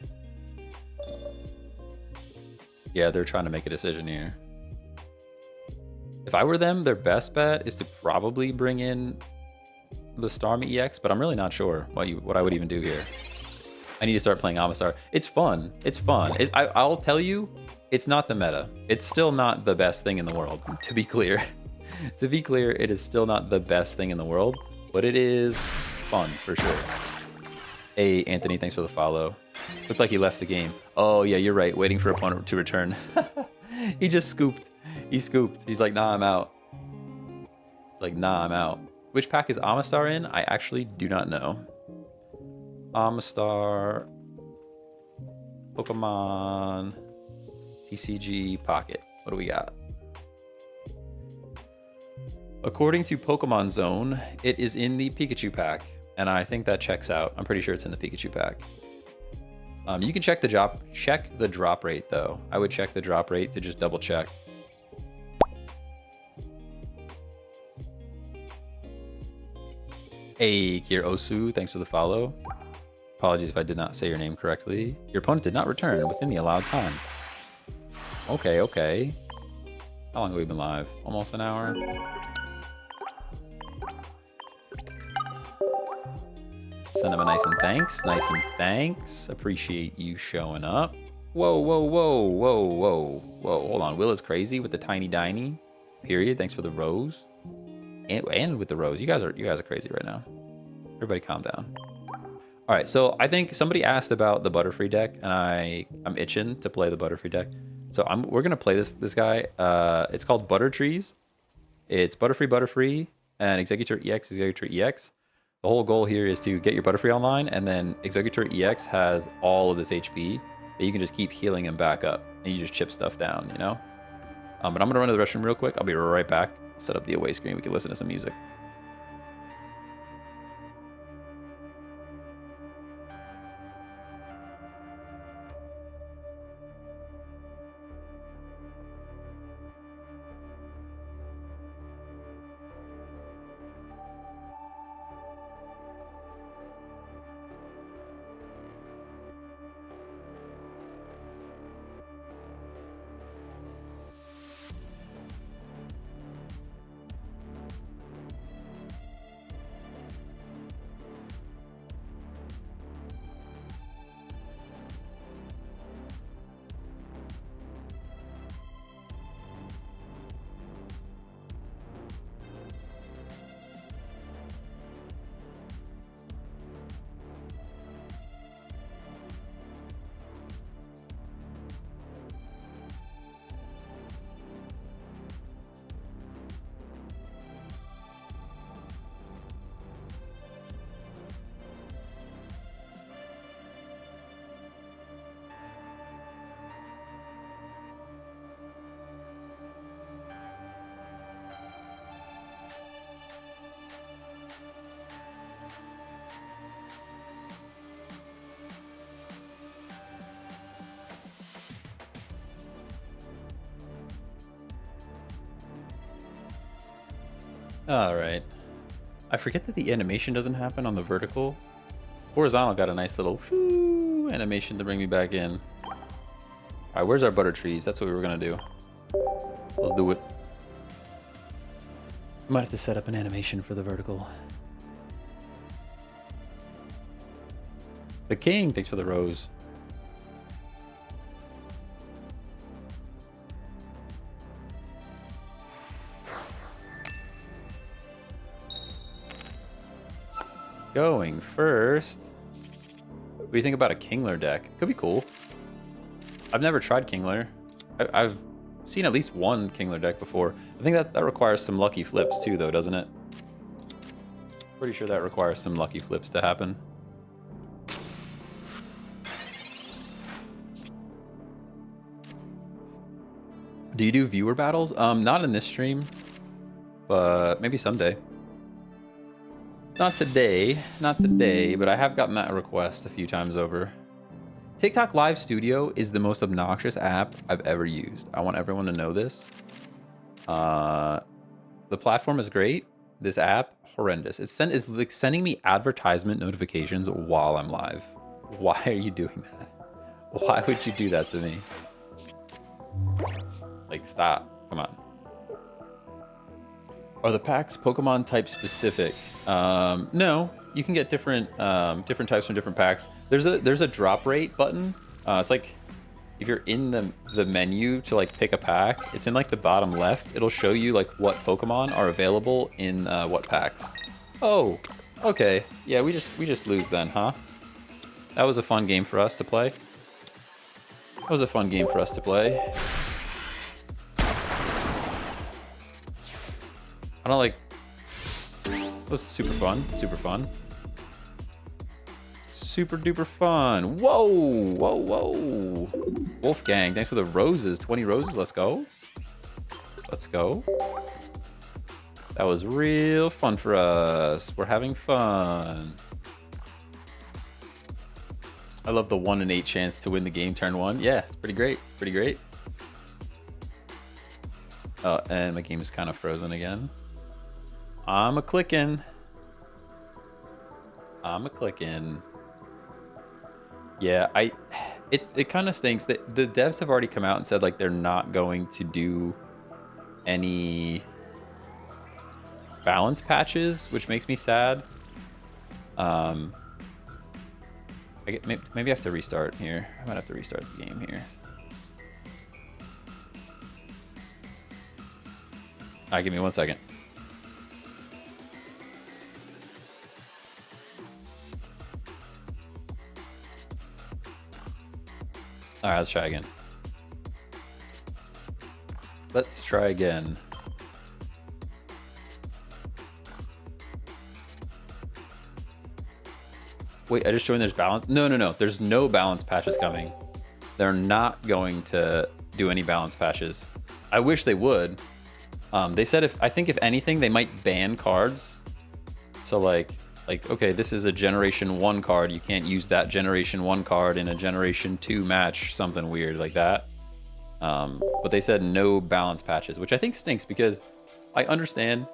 Yeah, they're trying to make a decision here. If I were them, their best bet is to probably bring in the Starmie EX, but I'm really not sure what I would even do here. I need to start playing Amistar. It's fun. It's fun. I'll tell you, it's not the meta. It's still not the best thing in the world, to be clear. To be clear, it is still not the best thing in the world, but it is fun for sure. Hey, Anthony, thanks for the follow. Looked like he left the game. Oh, yeah, you're right. Waiting for opponent to return. He just scooped. He scooped. He's like, nah, I'm out. Like, nah, I'm out. Which pack is Amistar in? I actually do not know. Amistar, Pokemon, TCG, Pocket. What do we got? According to Pokemon Zone, it is in the Pikachu pack, and I think that checks out. I'm pretty sure it's in the Pikachu pack. You can check the drop rate though. I would check the drop rate to just double check. Hey, Kirosu, thanks for the follow. Apologies if I did not say your name correctly. Your opponent did not return within the allowed time. Okay, okay. How long have we been live? Almost an hour? Send him a nice and thanks. Nice and thanks. Appreciate you showing up. Whoa, whoa, whoa, whoa, whoa, whoa. Hold on. Will is crazy with the tiny diny. Period. Thanks for the rose. And with the rose. You guys are crazy right now. Everybody calm down. All right, so I think somebody asked about the Butterfree deck, and I'm itching to play the Butterfree deck. So we're gonna play this guy. It's called Butter Trees. It's Butterfree, and Exeggutor EX. The whole goal here is to get your Butterfree online, and then Exeggutor EX has all of this HP that you can just keep healing him back up, and you just chip stuff down, you know? But I'm gonna run to the restroom real quick. I'll be right back. Set up the away screen. We can listen to some music. All right. I forget that the animation doesn't happen on the vertical. Horizontal got a nice little animation to bring me back in. All right, where's our butter trees? That's what we were gonna do. Let's do it. Might have to set up an animation for the vertical. The king, thanks for the rose. Going first. What do you think about a Kingler deck? Could be cool. I've never tried Kingler. I've seen at least one Kingler deck before. I think that requires some lucky flips too, though, doesn't it? Pretty sure that requires some lucky flips to happen. Do you do viewer battles? Not in this stream, but maybe someday. Not today, but I have gotten that request a few times over. TikTok Live Studio is the most obnoxious app I've ever used. I want everyone to know this. The platform is great. This app, horrendous. It's like sending me advertisement notifications while I'm live. Why are you doing that? Why would you do that to me? Like, stop. Come on. Are the packs Pokemon type specific? No, you can get different types from different packs. There's a drop rate button. It's like if you're in the menu to like pick a pack, it's in like the bottom left. It'll show you like what Pokemon are available in what packs. Oh, okay. Yeah, we just lose then, huh? That was a fun game for us to play. That was a fun game for us to play. I don't like. It was super fun. Super fun. Super duper fun. Whoa, whoa, whoa. Wolfgang, thanks for the roses. 20 roses. Let's go. Let's go. That was real fun for us. We're having fun. I love the 1 in 8 chance to win the game turn 1. Yeah, it's pretty great. Pretty great. Oh, and my game is kind of frozen again. I'm a clicking. Yeah, it kind of stinks that the devs have already come out and said like they're not going to do any balance patches, which makes me sad. Maybe I have to restart here. I might have to restart the game here. All right, give me 1 second. All right, let's try again. Let's try again. Wait, I just joined. There's balance. No. There's no balance patches coming. They're not going to do any balance patches. I wish they would. They said I think if anything, they might ban cards. So like, okay, this is a Generation 1 card. You can't use that Generation 1 card in a Generation 2 match, something weird like that. But they said no balance patches, which I think stinks because I understand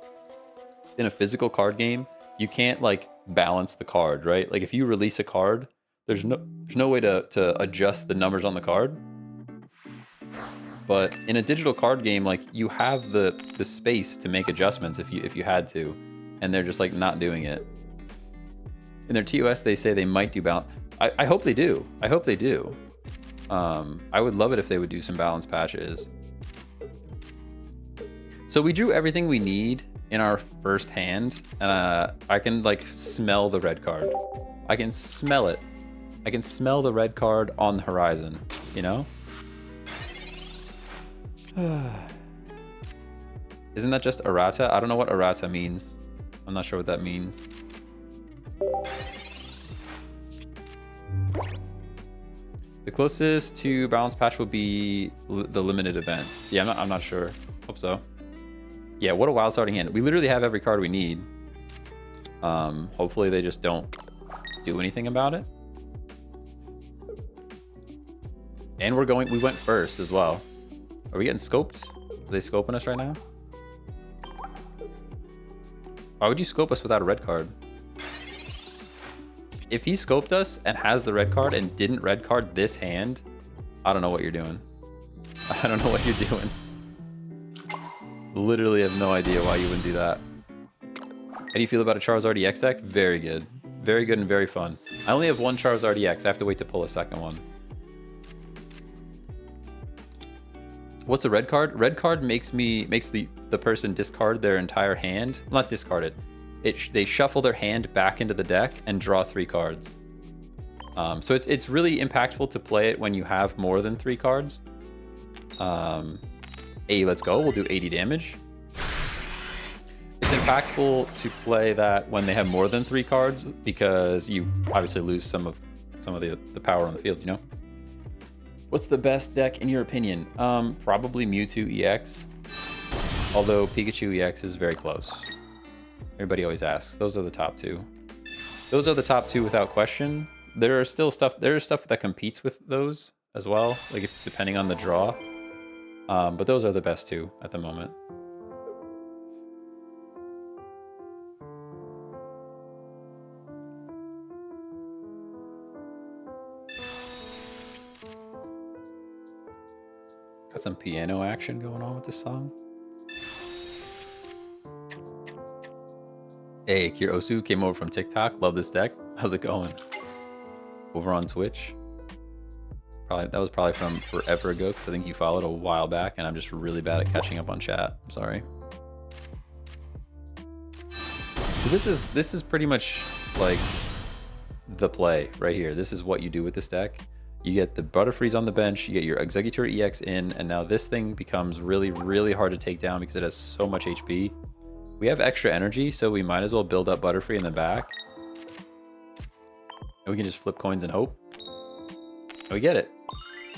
in a physical card game, you can't like balance the card, right? Like if you release a card, there's no way to adjust the numbers on the card. But in a digital card game, like you have the space to make adjustments if you had to, and they're just like not doing it. In their TOS, they say they might do balance. I hope they do. I hope they do. I would love it if they would do some balance patches. So we drew everything we need in our first hand. I can like smell the red card. I can smell it. I can smell the red card on the horizon, you know? Isn't that just errata? I don't know what errata means. I'm not sure what that means. The closest to balance patch will be the limited events. Yeah, I'm not sure. Hope so. Yeah, what a wild starting hand. We literally have every card we need. Hopefully they just don't do anything about it. And we went first as well. Are we getting scoped? Are they scoping us right now? Why would you scope us without a red card? If he scoped us and has the red card and didn't red card this hand, I don't know what you're doing. I don't know what you're doing. Literally have no idea why you wouldn't do that. How do you feel about a Charizard EX deck? Very good. Very good and very fun. I only have one Charizard EX. I have to wait to pull a second one. What's a red card? Red card makes the person discard their entire hand. Not discard it. They shuffle their hand back into the deck and draw 3 cards. So it's really impactful to play it when you have more than 3 cards. Hey, let's go. We'll do 80 damage. It's impactful to play that when they have more than 3 cards because you obviously lose some of the power on the field, you know? What's the best deck in your opinion? Probably Mewtwo EX. Although Pikachu EX is very close. Everybody always asks. Those are the top 2. Those are the top 2 without question. There is stuff that competes with those as well, like depending on the draw. But those are the best 2 at the moment. Got some piano action going on with this song. Hey, Kirosu came over from TikTok. Love this deck. How's it going? Over on Twitch. That was probably from forever ago because I think you followed a while back and I'm just really bad at catching up on chat. I'm sorry. So this is pretty much like the play right here. This is what you do with this deck. You get the Butterfrees on the bench, you get your Exeggutor EX in, and now this thing becomes really, really hard to take down because it has so much HP. We have extra energy, so we might as well build up Butterfree in the back. And we can just flip coins and hope. And we get it.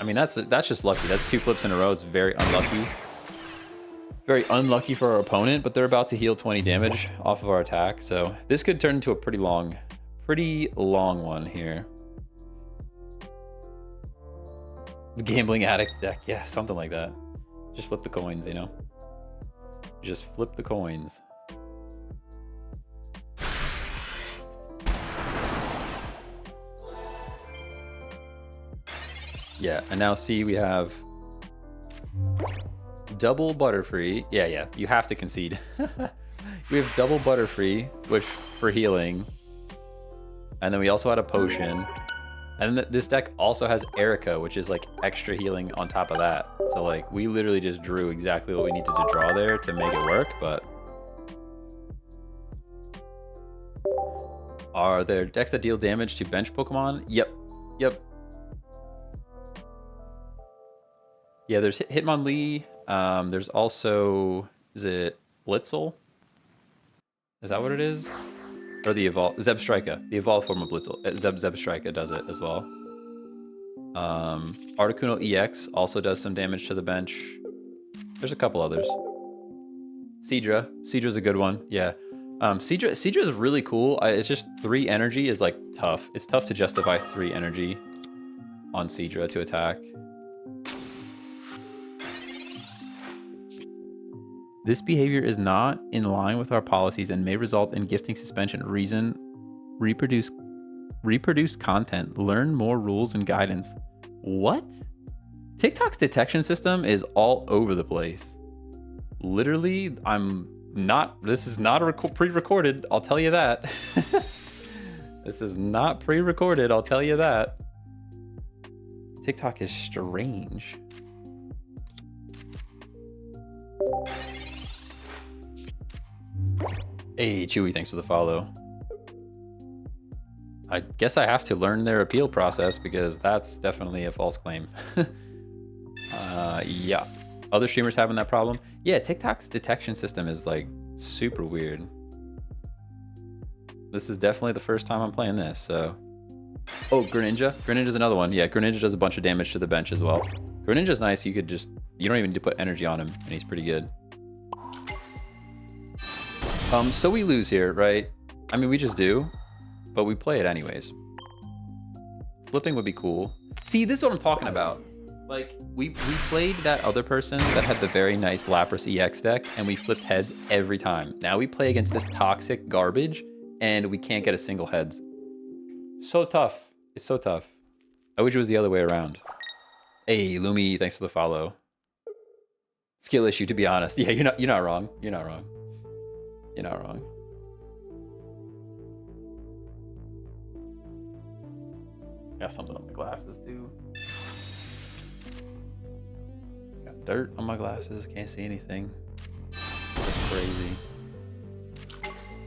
I mean, that's just lucky. That's 2 flips in a row. It's very unlucky. Very unlucky for our opponent, but they're about to heal 20 damage off of our attack. So this could turn into a pretty long one here. The Gambling Addict deck, yeah, something like that. Just flip the coins, you know? Just flip the coins. Yeah, and now see we have double Butterfree. Yeah, you have to concede. We have double Butterfree, which for healing. And then we also had a potion. And then this deck also has Erica, which is like extra healing on top of that. So like we literally just drew exactly what we needed to draw there to make it work, but are there decks that deal damage to bench Pokemon? Yep. Yeah, there's Hitmonlee. There's also, is it Blitzel? Is that what it is? Or the evolve, Zebstrika, the evolved form of Blitzel. Zebstrika does it as well. Articuno EX also does some damage to the bench. There's a couple others. Seedra's a good one. Yeah. Seedra is really cool. It's just 3 energy is like tough. It's tough to justify 3 energy on Seedra to attack. This behavior is not in line with our policies and may result in gifting suspension. Reason, reproduce content, learn more rules and guidance. What? TikTok's detection system is all over the place. Literally, this is not pre-recorded, I'll tell you that. This is not pre-recorded, I'll tell you that. TikTok is strange. Hey, Chewy, thanks for the follow. I guess I have to learn their appeal process because that's definitely a false claim. Yeah. Other streamers having that problem? Yeah, TikTok's detection system is like super weird. This is definitely the first time I'm playing this, so. Oh, Greninja. Greninja's another one. Yeah, Greninja does a bunch of damage to the bench as well. Greninja's nice. You don't even need to put energy on him, and he's pretty good. So we lose here, right? I mean, we just do, but we play it anyways. Flipping would be cool. See, this is what I'm talking about. Like, we played that other person that had the very nice Lapras EX deck, and we flipped heads every time. Now we play against this toxic garbage, and we can't get a single heads. So tough. It's so tough. I wish it was the other way around. Hey, Lumi, thanks for the follow. Skill issue, to be honest. Yeah, you're not wrong. You're not wrong. You're not wrong. Got something on my glasses, too. Got dirt on my glasses. Can't see anything. That's crazy.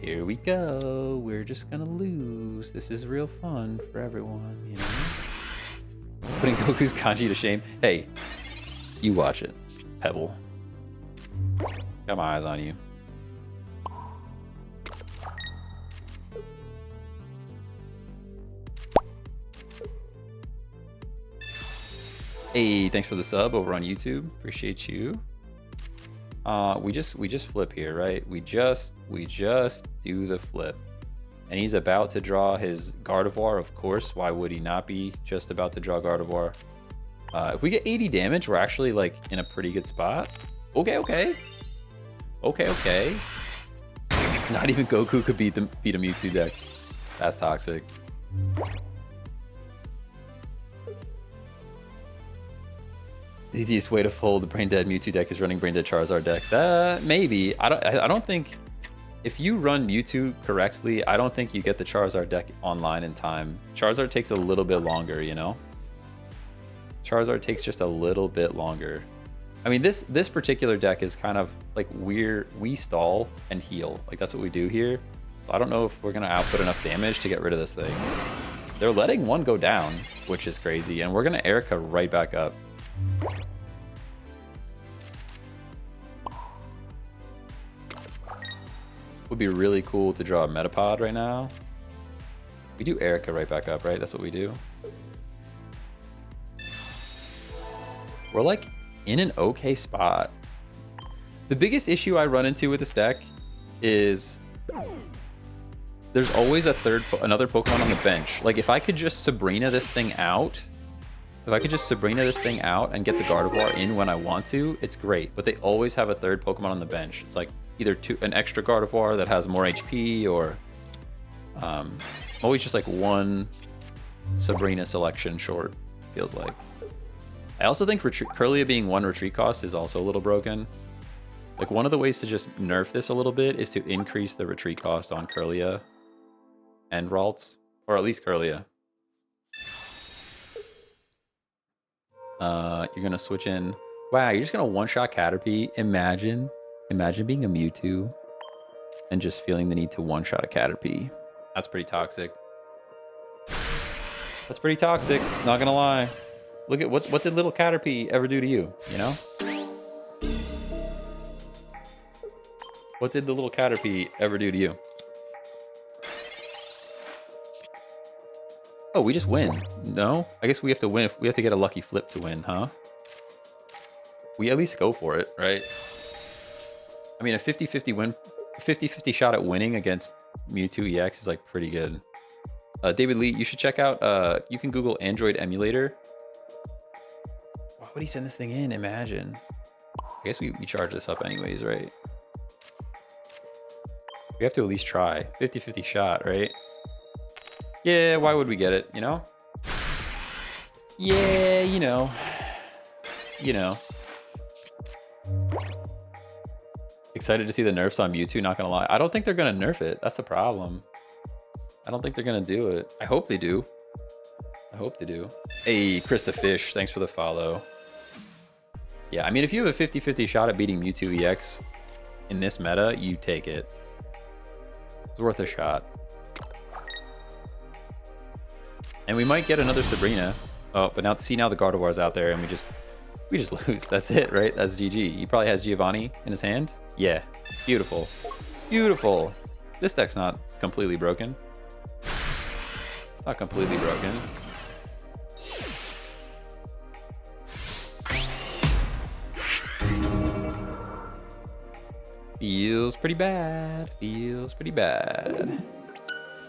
Here we go. We're just gonna lose. This is real fun for everyone, you know? Putting Goku's kanji to shame. Hey, you watch it, Pebble. Got my eyes on you. Hey, thanks for the sub over on YouTube. Appreciate you. We just flip here, right? We just do the flip. And he's about to draw his Gardevoir, of course. Why would he not be just about to draw Gardevoir? If we get 80 damage, we're actually like in a pretty good spot. Okay. Not even Goku could beat a Mewtwo deck. That's toxic. The easiest way to fold the brain dead Mewtwo deck is running brain dead Charizard deck. Maybe. I don't think if you run Mewtwo correctly, I don't think you get the Charizard deck online in time. Charizard takes a little bit longer, you know? Charizard takes just a little bit longer. I mean, this particular deck is kind of like we stall and heal. Like that's what we do here. So I don't know if we're gonna output enough damage to get rid of this thing. They're letting one go down, which is crazy, and we're gonna Erica right back up. Would be really cool to draw a Metapod right now. We do Erica right back up, right? That's what we do. We're like in an okay spot. The biggest issue I run into with this deck is there's always another Pokemon on the bench. Like if I could just Sabrina this thing out, and get the Gardevoir in when I want to, it's great. But they always have a third Pokemon on the bench. It's like either an extra Gardevoir that has more HP, or always just like one Sabrina selection short, feels like. I also think Kirlia being 1 retreat cost is also a little broken. Like one of the ways to just nerf this a little bit is to increase the retreat cost on Kirlia and Ralts, or at least Kirlia. You're gonna switch in. Wow, you're just gonna one-shot Caterpie. Imagine being a Mewtwo and just feeling the need to one-shot a Caterpie. That's pretty toxic. That's pretty toxic, not gonna lie. Look at what did little Caterpie ever do to you, you know? What did the little Caterpie ever do to you? Oh, we just win. No? I guess we have to win. We have to get a lucky flip to win, huh? We at least go for it, right? I mean, a 50-50 win, 50-50 shot at winning against Mewtwo EX is like pretty good. David Lee, you should check out, you can Google Android emulator. Why would he send this thing in? Imagine. I guess we charge this up anyways, right? We have to at least try. 50-50 shot, right? Yeah, why would we get it, you know? Yeah, you know. You know. Excited to see the nerfs on Mewtwo, not gonna lie. I don't think they're gonna nerf it. That's the problem. I don't think they're gonna do it. I hope they do. I hope they do. Hey, Krista Fish, thanks for the follow. Yeah, I mean, if you have a 50-50 shot at beating Mewtwo EX in this meta, you take it. It's worth a shot. And we might get another Sabrina. Oh, but now the Gardevoir's out there and we just lose. That's it, right? That's GG. He probably has Giovanni in his hand. Yeah, beautiful. Beautiful. This deck's not completely broken. It's not completely broken. Feels pretty bad. Feels pretty bad.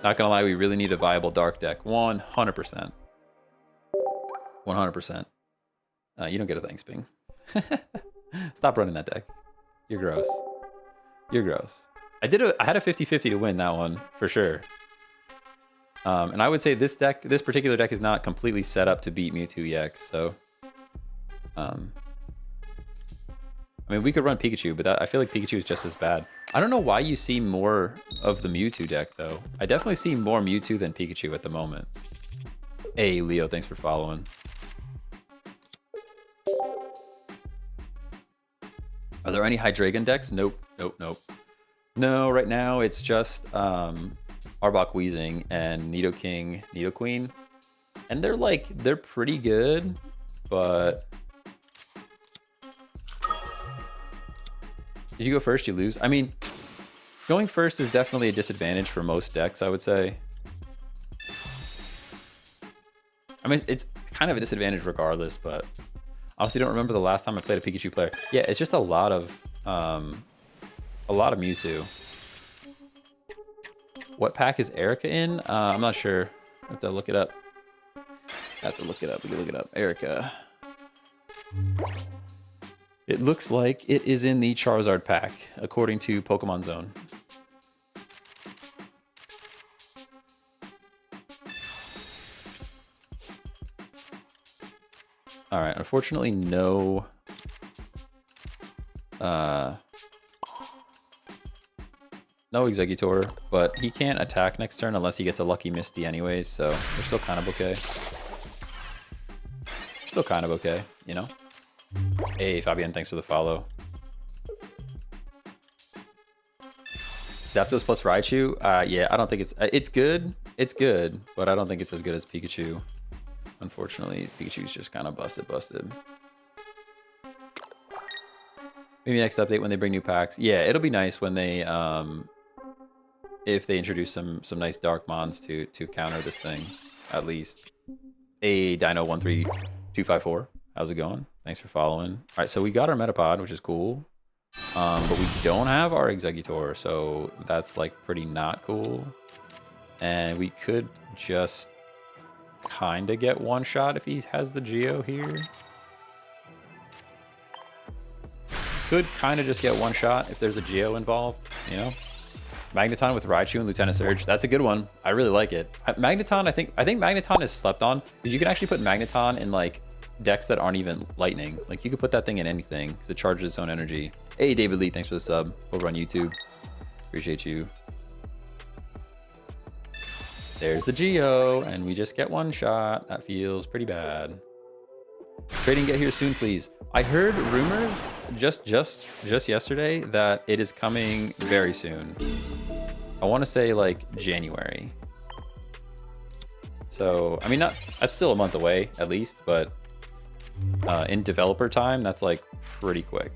Not gonna lie, we really need a viable dark deck. 100%. 100%. You don't get a thanks, Bing. Stop running that deck. You're gross. You're gross. I had a 50-50 to win that one for sure. And I would say this particular deck is not completely set up to beat Mewtwo EX. So, I mean, we could run Pikachu, but I feel like Pikachu is just as bad. I don't know why you see more of the Mewtwo deck though. I definitely see more Mewtwo than Pikachu at the moment. Hey, Leo, thanks for following. Are there any Hydreigon decks? Nope, nope, nope. No, right now it's just Arbok Weezing and Nidoking, Nidoqueen. And they're pretty good, but if you go first, you lose. I mean, going first is definitely a disadvantage for most decks, I would say. I mean, it's kind of a disadvantage regardless, but honestly, don't remember the last time I played a Pikachu player. Yeah, it's just a lot of Mewtwo. What pack is Erica in? I'm not sure. I have to look it up. We can look it up. Erica. It looks like it is in the Charizard pack, according to Pokemon Zone. All right, unfortunately, no Exeggutor, but he can't attack next turn unless he gets a Lucky Misty anyways, so we're still kind of okay. Still kind of okay, you know? Hey, Fabian, thanks for the follow. Zapdos plus Raichu? Yeah, I don't think it's good. It's good, but I don't think it's as good as Pikachu. Unfortunately, Pikachu's just kind of busted. Maybe next update when they bring new packs. Yeah, it'll be nice when they if they introduce some nice dark mons to counter this thing, at least. Hey, Dino13254, how's it going? Thanks for following. All right, so we got our Metapod, which is cool, but we don't have our Exeggutor, so that's like pretty not cool. And we could just kind of get one shot if he has the Geo here. Could kind of just get one shot if there's a Geo involved, you know? Magneton with Raichu and Lieutenant Surge. That's a good one. I really like it. Magneton, I think Magneton is slept on, because you can actually put Magneton in like decks that aren't even lightning. Like you could put that thing in anything because it charges its own energy. Hey, David Lee, thanks for the sub over on YouTube. Appreciate you. There's the Geo, and we just get one shot. That feels pretty bad. Trading get here soon, please. I heard rumors just yesterday that it is coming very soon. I want to say like January. So, I mean, that's still a month away at least, but in developer time, that's like pretty quick.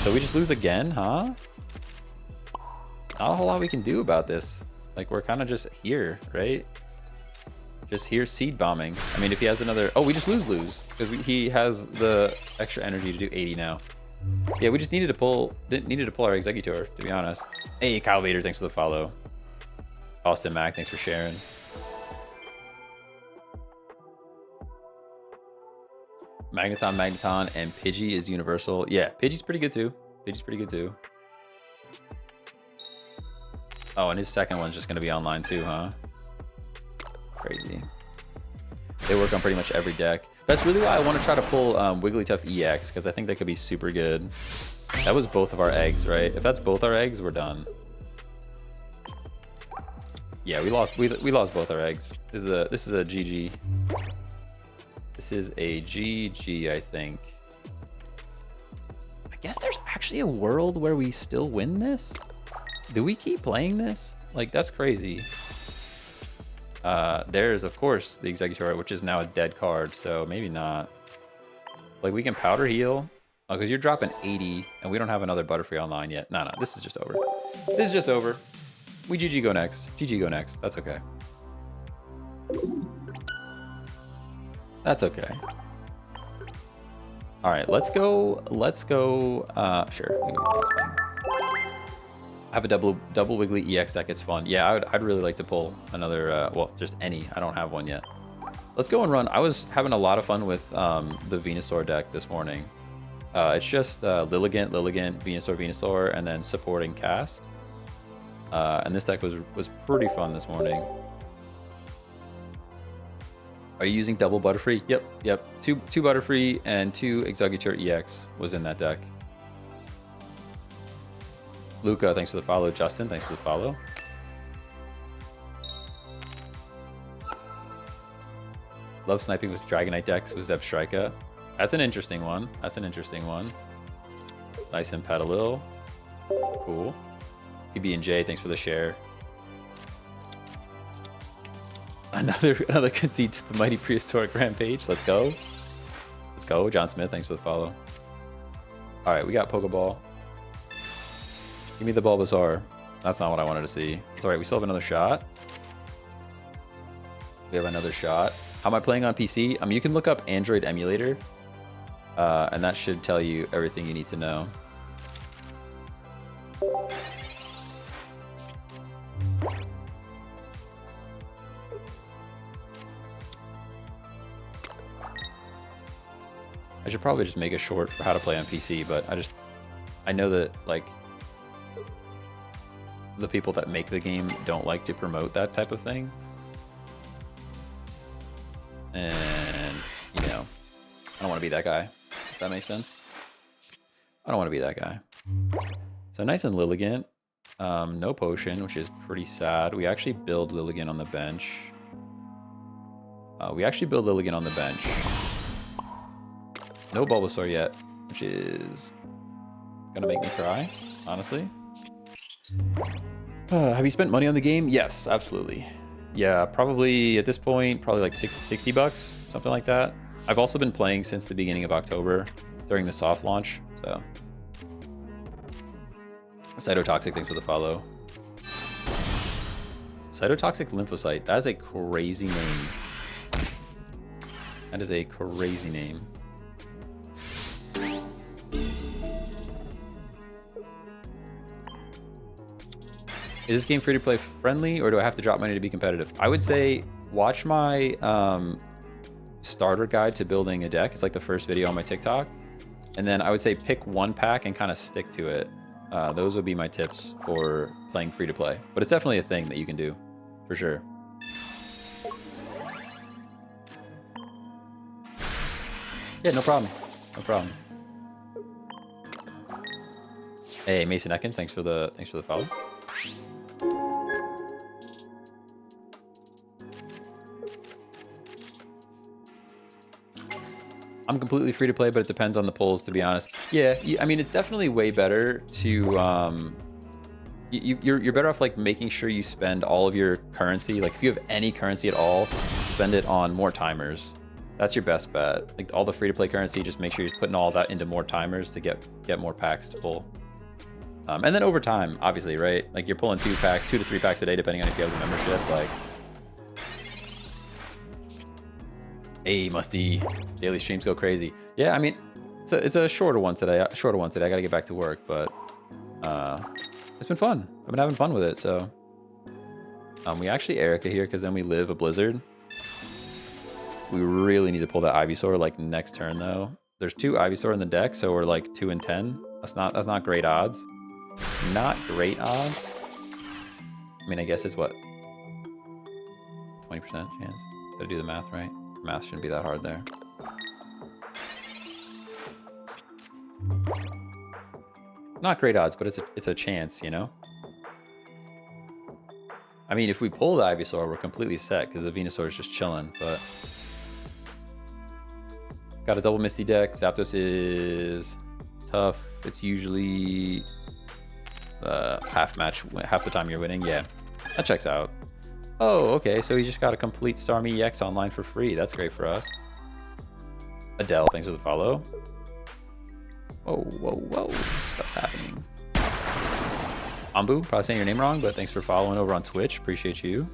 So we just lose again, huh? Not a whole lot we can do about this. Like, we're kind of just here, right? Just here seed bombing. I mean, if he has another... Oh, we just lose, because he has the extra energy to do 80 now. Yeah, we just needed to pull our Exeggutor, to be honest. Hey, Kyle Vader, thanks for the follow. Austin Mac, thanks for sharing. Magneton, and Pidgey is universal. Yeah, Pidgey's pretty good too. Oh, and his second one's just going to be online too, huh? Crazy. They work on pretty much every deck. That's really why I want to try to pull Wigglytuff EX, because I think that could be super good. That was both of our eggs, right? If that's both our eggs, we're done. Yeah, we lost both our eggs. This is a GG. This is a GG, I think. I guess there's actually a world where we still win this? Do we keep playing this? Like, that's crazy. There's, of course, the Exeggutor, which is now a dead card, so maybe not. Like, we can powder heal. Oh, because you're dropping 80, and we don't have another Butterfree online yet. No, this is just over. This is just over. We GG go next. GG go next. That's okay. That's okay. All right, let's go. Sure. I have a double Wiggly EX deck. It's fun. Yeah, I'd really like to pull another. Well, just any. I don't have one yet. let's go and run. I was having a lot of fun with the Venusaur deck this morning. It's just Lilligant, Venusaur, Venusaur, and then supporting cast. And this deck was pretty fun this morning. Are you using double Butterfree? Yep. Two Butterfree and 2 Executor EX was in that deck. Luca, thanks for the follow. Justin, thanks for the follow. Love sniping with Dragonite decks with Zebstrika. That's an interesting one. Nice and Petalil. Cool. PB&J, thanks for the share. Another conceit to the Mighty Prehistoric Rampage. Let's go. John Smith, thanks for the follow. All right, we got Pokeball. Give me the Bulbasaur. That's not what I wanted to see. It's all right, we still have another shot. We have another shot. How am I playing on PC? You can look up Android emulator, and that should tell you everything you need to know. I should probably just make a short for how to play on PC, but I know that like the people that make the game don't like to promote that type of thing. And, you know, I don't want to be that guy, if that makes sense. I don't want to be that guy. So nice and Lilligant. No potion, which is pretty sad. We actually build Lilligant on the bench. No Bulbasaur yet, which is gonna make me cry, honestly. Have you spent money on the game? Yes, absolutely. Yeah, probably at this point, probably like $60, something like that. I've also been playing since the beginning of October during the soft launch, so. Cytotoxic, thanks for the follow. Cytotoxic Lymphocyte, that is a crazy name. That is a crazy name. Is this game free to play friendly, or do I have to drop money to be competitive? I would say watch my starter guide to building a deck. It's like the first video on my TikTok. And then I would say pick one pack and kind of stick to it. Those would be my tips for playing free to play. But it's definitely a thing that you can do, for sure. Yeah, no problem. No problem. Hey, Mason Ekins, thanks for the follow. I'm completely free to play, but it depends on the polls, to be honest. Yeah, I mean, it's definitely way better to... you're better off like making sure you spend all of your currency. Like if you have any currency at all, spend it on more timers. That's your best bet. Like all the free to play currency, just make sure you're putting all that into more timers to get more packs to pull. And then over time, obviously, right? Like you're pulling 2 to 3 packs a day, depending on if you have the membership. Like, hey, Musty, daily streams go crazy. Yeah, I mean, it's a shorter one today. I gotta get back to work, but it's been fun. I've been having fun with it. So we actually Erica here because then we live a blizzard. We really need to pull that Ivysaur like next turn though. There's 2 Ivysaur in the deck, so we're like 2 and 10. That's not great odds. Not great odds. I mean, I guess it's what, 20% chance. Gotta do the math right. Math shouldn't be that hard there. Not great odds, but it's a chance, you know? I mean, if we pull the Ivysaur, we're completely set because the Venusaur is just chilling, but... Got a double Misty deck. Zapdos is tough. It's usually half the time you're winning. Yeah, that checks out. Oh, okay, so he just got a complete Starmie EX online for free. That's great for us. Adele, thanks for the follow. Whoa. Stuff's happening. Ambu, probably saying your name wrong, but thanks for following over on Twitch. Appreciate you.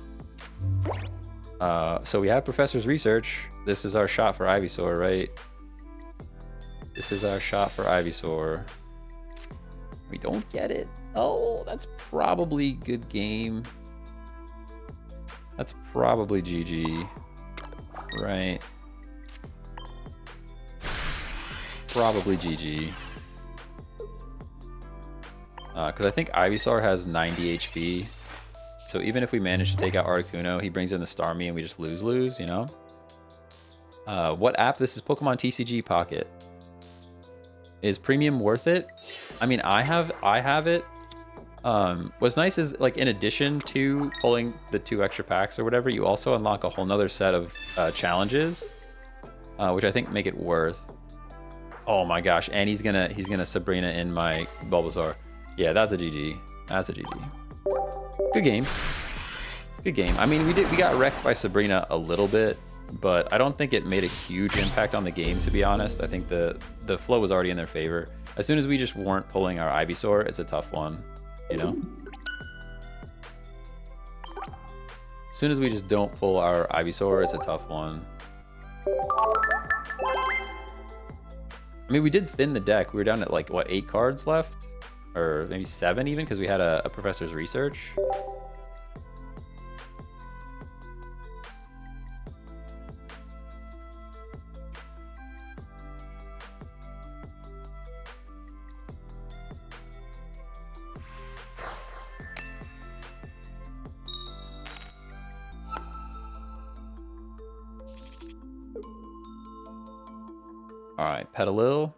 So we have Professor's Research. This is our shot for Ivysaur, right? This is our shot for Ivysaur. We don't get it. Oh, that's probably good game. That's probably GG. right? Probably GG. Because I think Ivysaur has 90 HP. So even if we manage to take out Articuno, he brings in the Starmie and we just lose, you know? What app? This is Pokemon TCG Pocket. Is premium worth it? I mean, I have it. What's nice is, like, in addition to pulling the 2 extra packs or whatever, you also unlock a whole nother set of challenges, which I think make it worth. Oh my gosh, and he's gonna Sabrina in my Bulbasaur. Yeah, that's a GG. That's a GG. Good game. Good game. I mean, we got wrecked by Sabrina a little bit, but I don't think it made a huge impact on the game, to be honest. I think the flow was already in their favor. As soon as we just weren't pulling our Ivysaur, it's a tough one, you know? As soon as we just don't pull our Ivysaur, it's a tough one. I mean, we did thin the deck. We were down at, like, what, 8 cards left? Or maybe 7 even, because we had a Professor's Research. All right, Petalil.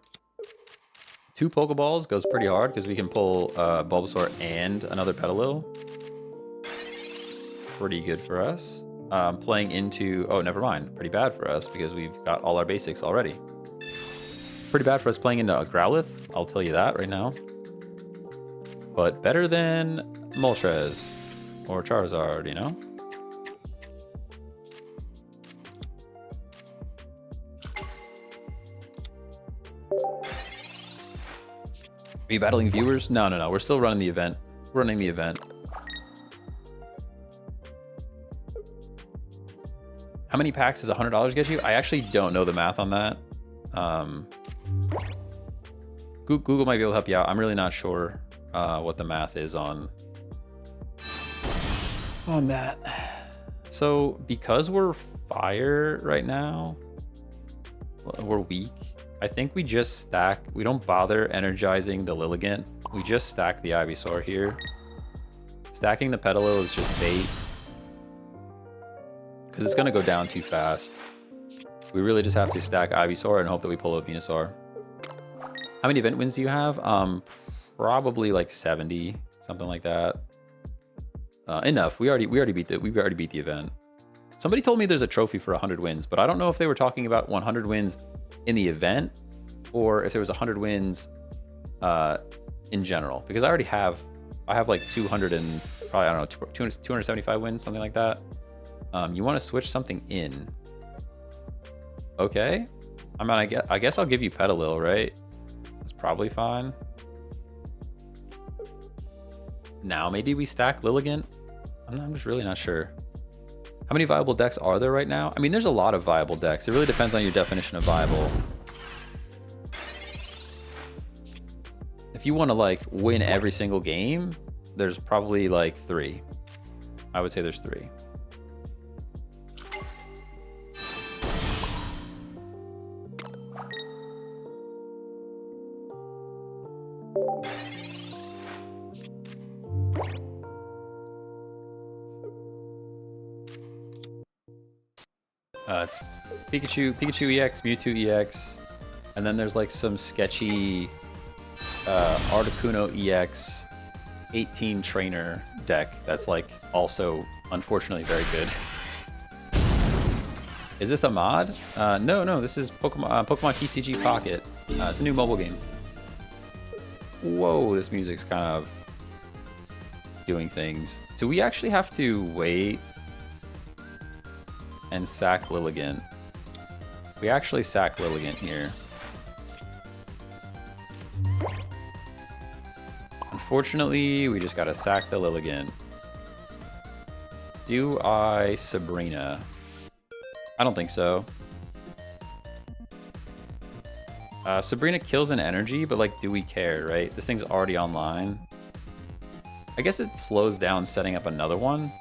2 Pokeballs goes pretty hard because we can pull Bulbasaur and another Petalil. Pretty good for us. Playing into... Oh, never mind. Pretty bad for us because we've got all our basics already. Pretty bad for us playing into a Growlithe. I'll tell you that right now. But better than Moltres or Charizard, you know? Are you battling viewers? No. We're still running the event. Running the event. How many packs does $100 get you? I actually don't know the math on that. Google might be able to help you out. I'm really not sure what the math is on that. So because we're fire right now, we're weak. I think we just stack. We don't bother energizing the Lilligant. We just stack the Ivysaur here. Stacking the Petalil is just bait, because it's going to go down too fast. We really just have to stack Ivysaur and hope that we pull a Venusaur. How many event wins do you have? Probably like 70, something like that. Enough. We already beat the event. Somebody told me there's a trophy for 100 wins, but I don't know if they were talking about 100 wins in the event or if there was 100 wins in general, because I have like 200 and probably, I don't know, 275 wins, something like that. You want to switch something in. Okay. I mean, I guess I'll give you Petalil, right? That's probably fine. Now maybe we stack Lilligant. I'm just really not sure. How many viable decks are there right now? I mean, there's a lot of viable decks. It really depends on your definition of viable. If you want to like win every single game, there's probably like 3. I would say there's 3. It's Pikachu EX, Mewtwo EX, and then there's like some sketchy Articuno EX 18 trainer deck that's like also unfortunately very good. Is this a mod? No, this is Pokemon TCG Pocket. It's a new mobile game. Whoa, this music's kind of doing things. So we actually have to wait and sack Lilligant. We actually sack Lilligant here. Unfortunately, we just gotta sack the Lilligant. Do I Sabrina? I don't think so. Sabrina kills an energy, but like, do we care, right? This thing's already online. I guess it slows down setting up another one.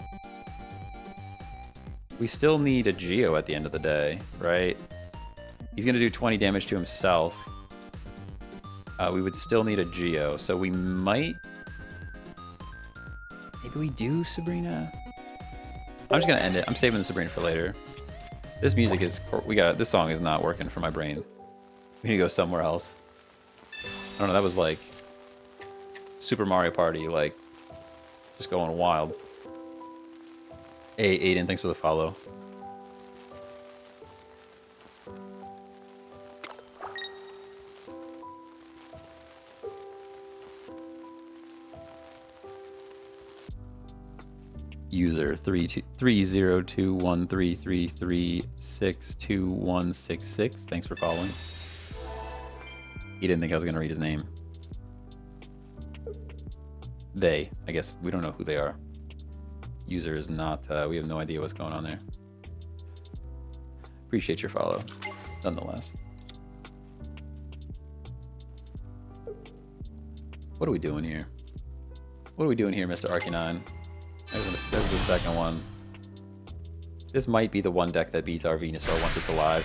we still need a Geo at the end of the day, right? He's going to do 20 damage to himself. We would still need a Geo, so we might... Maybe we do Sabrina? I'm just going to end it. I'm saving the Sabrina for later. This music is... This song is not working for my brain. We need to go somewhere else. I don't know, that was like... Super Mario Party, like... Just going wild. Hey, Aiden, thanks for the follow. User 3021333362166. Thanks for following. He didn't think I was gonna read his name. They, I guess we don't know who they are. User is not. We have no idea what's going on there. Appreciate your follow, nonetheless. What are we doing here? What are we doing here, Mr. Arcanine? There's the second one. This might be the one deck that beats our Venusaur once it's alive.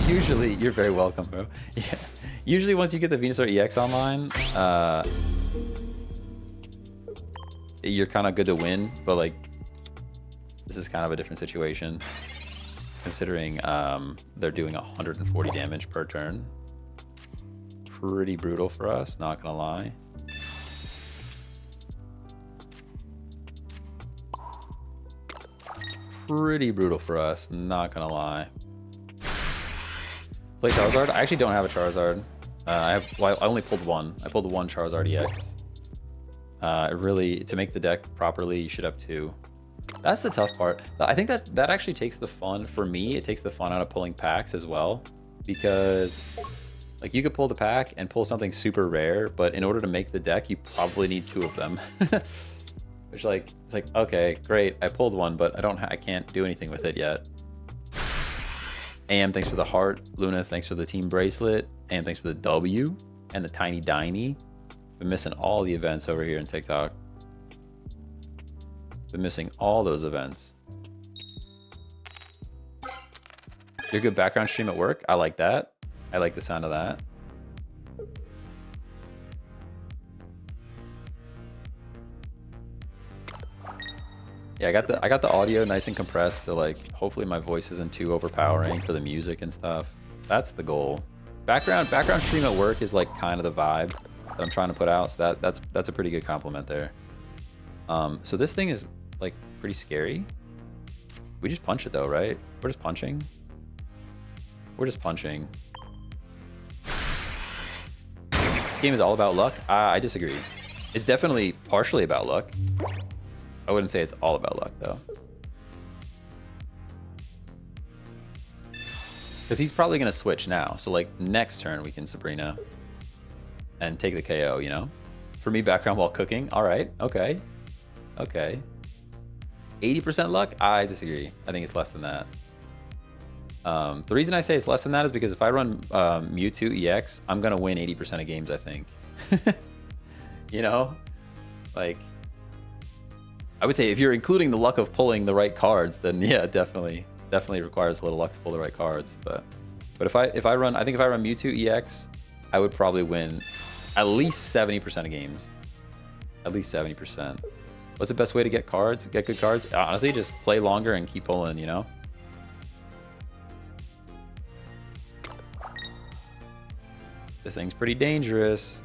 Usually, you're very welcome, bro. Yeah. Usually, once you get the Venusaur EX online, you're kind of good to win. But like, this is kind of a different situation, considering they're doing 140 damage per turn. Pretty brutal for us, not gonna lie. Pretty brutal for us, not gonna lie. Play Charizard? I actually don't have a Charizard. I only pulled one. I pulled one Charizard EX. Really, to make the deck properly, you should have two. That's the tough part. I think that actually takes the fun, for me, it takes the fun out of pulling packs as well. Because, like, you could pull the pack and pull something super rare, but in order to make the deck, you probably need two of them. Which, like, it's like, okay, great, I pulled one, but I can't do anything with it yet. Am, thanks for the heart. Luna, thanks for the team bracelet. Am, thanks for the W and the tiny Diney. Been missing all the events over here in TikTok. Been missing all those events. You're a good background stream at work. I like that. I like the sound of that. Yeah, I got the audio nice and compressed, so like hopefully my voice isn't too overpowering for the music and stuff. That's the goal. Background stream at work is like kind of the vibe that I'm trying to put out, so that's a pretty good compliment there. So this thing is like pretty scary. We just punch it though, right? We're just punching. We're just punching. This game is all about luck. I disagree. It's definitely partially about luck. I wouldn't say it's all about luck, though. Because he's probably going to switch now. So, like, next turn we can Sabrina and take the KO, you know? For me, background while cooking. All right. Okay. Okay. 80% luck? I disagree. I think it's less than that. The reason I say it's less than that is because if I run Mewtwo EX, I'm going to win 80% of games, I think. You know? Like... I would say if you're including the luck of pulling the right cards, then yeah, definitely requires a little luck to pull the right cards. But if I run Mewtwo EX, I would probably win at least 70% of games. At least 70%. What's the best way to get cards? Get good cards? Honestly, just play longer and keep pulling, you know? This thing's pretty dangerous.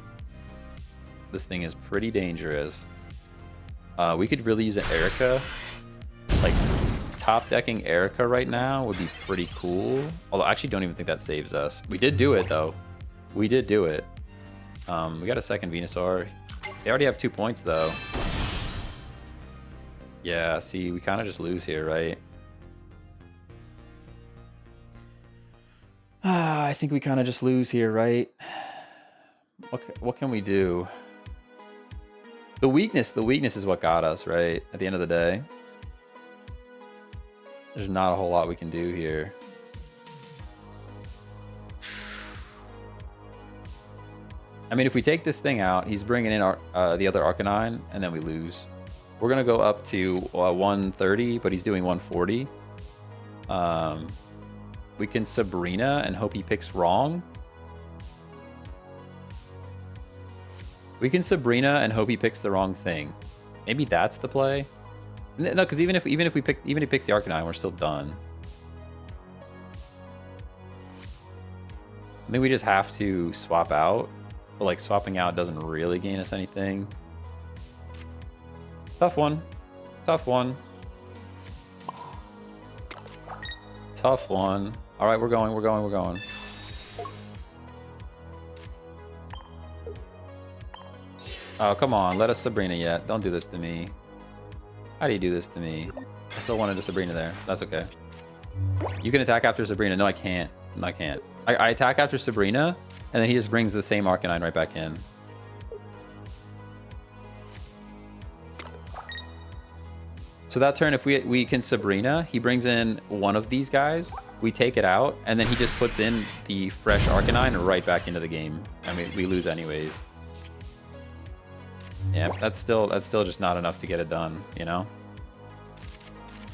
This thing is pretty dangerous. We could really use an Erica. Like, top decking Erica right now would be pretty cool. Although I actually don't even think that saves us. We did do it, though. We did do it. We got a second Venusaur. They already have 2 points, though. Yeah, see, we kind of just lose here, right? I think we kind of just lose here, right? What can we do? The weakness is what got us, right? At the end of the day. There's not a whole lot we can do here. I mean, if we take this thing out, he's bringing in the other Arcanine, and then we lose. We're going to go up to 130, but he's doing 140. We can Sabrina and hope he picks wrong. We can Sabrina and hope he picks the wrong thing. Maybe that's the play. No, because even if he picks the Arcanine, we're still done. I think we just have to swap out, but like swapping out doesn't really gain us anything. Tough one. Tough one. Tough one. All right, we're going. Oh, come on. Let us Sabrina yet. Don't do this to me. How do you do this to me? I still wanted a Sabrina there. That's okay. You can attack after Sabrina. No, I can't. No, I can't. I attack after Sabrina, and then he just brings the same Arcanine right back in. So that turn, if we can Sabrina, he brings in one of these guys, we take it out, and then he just puts in the fresh Arcanine right back into the game. I mean, we lose anyways. Yeah, that's still just not enough to get it done, you know?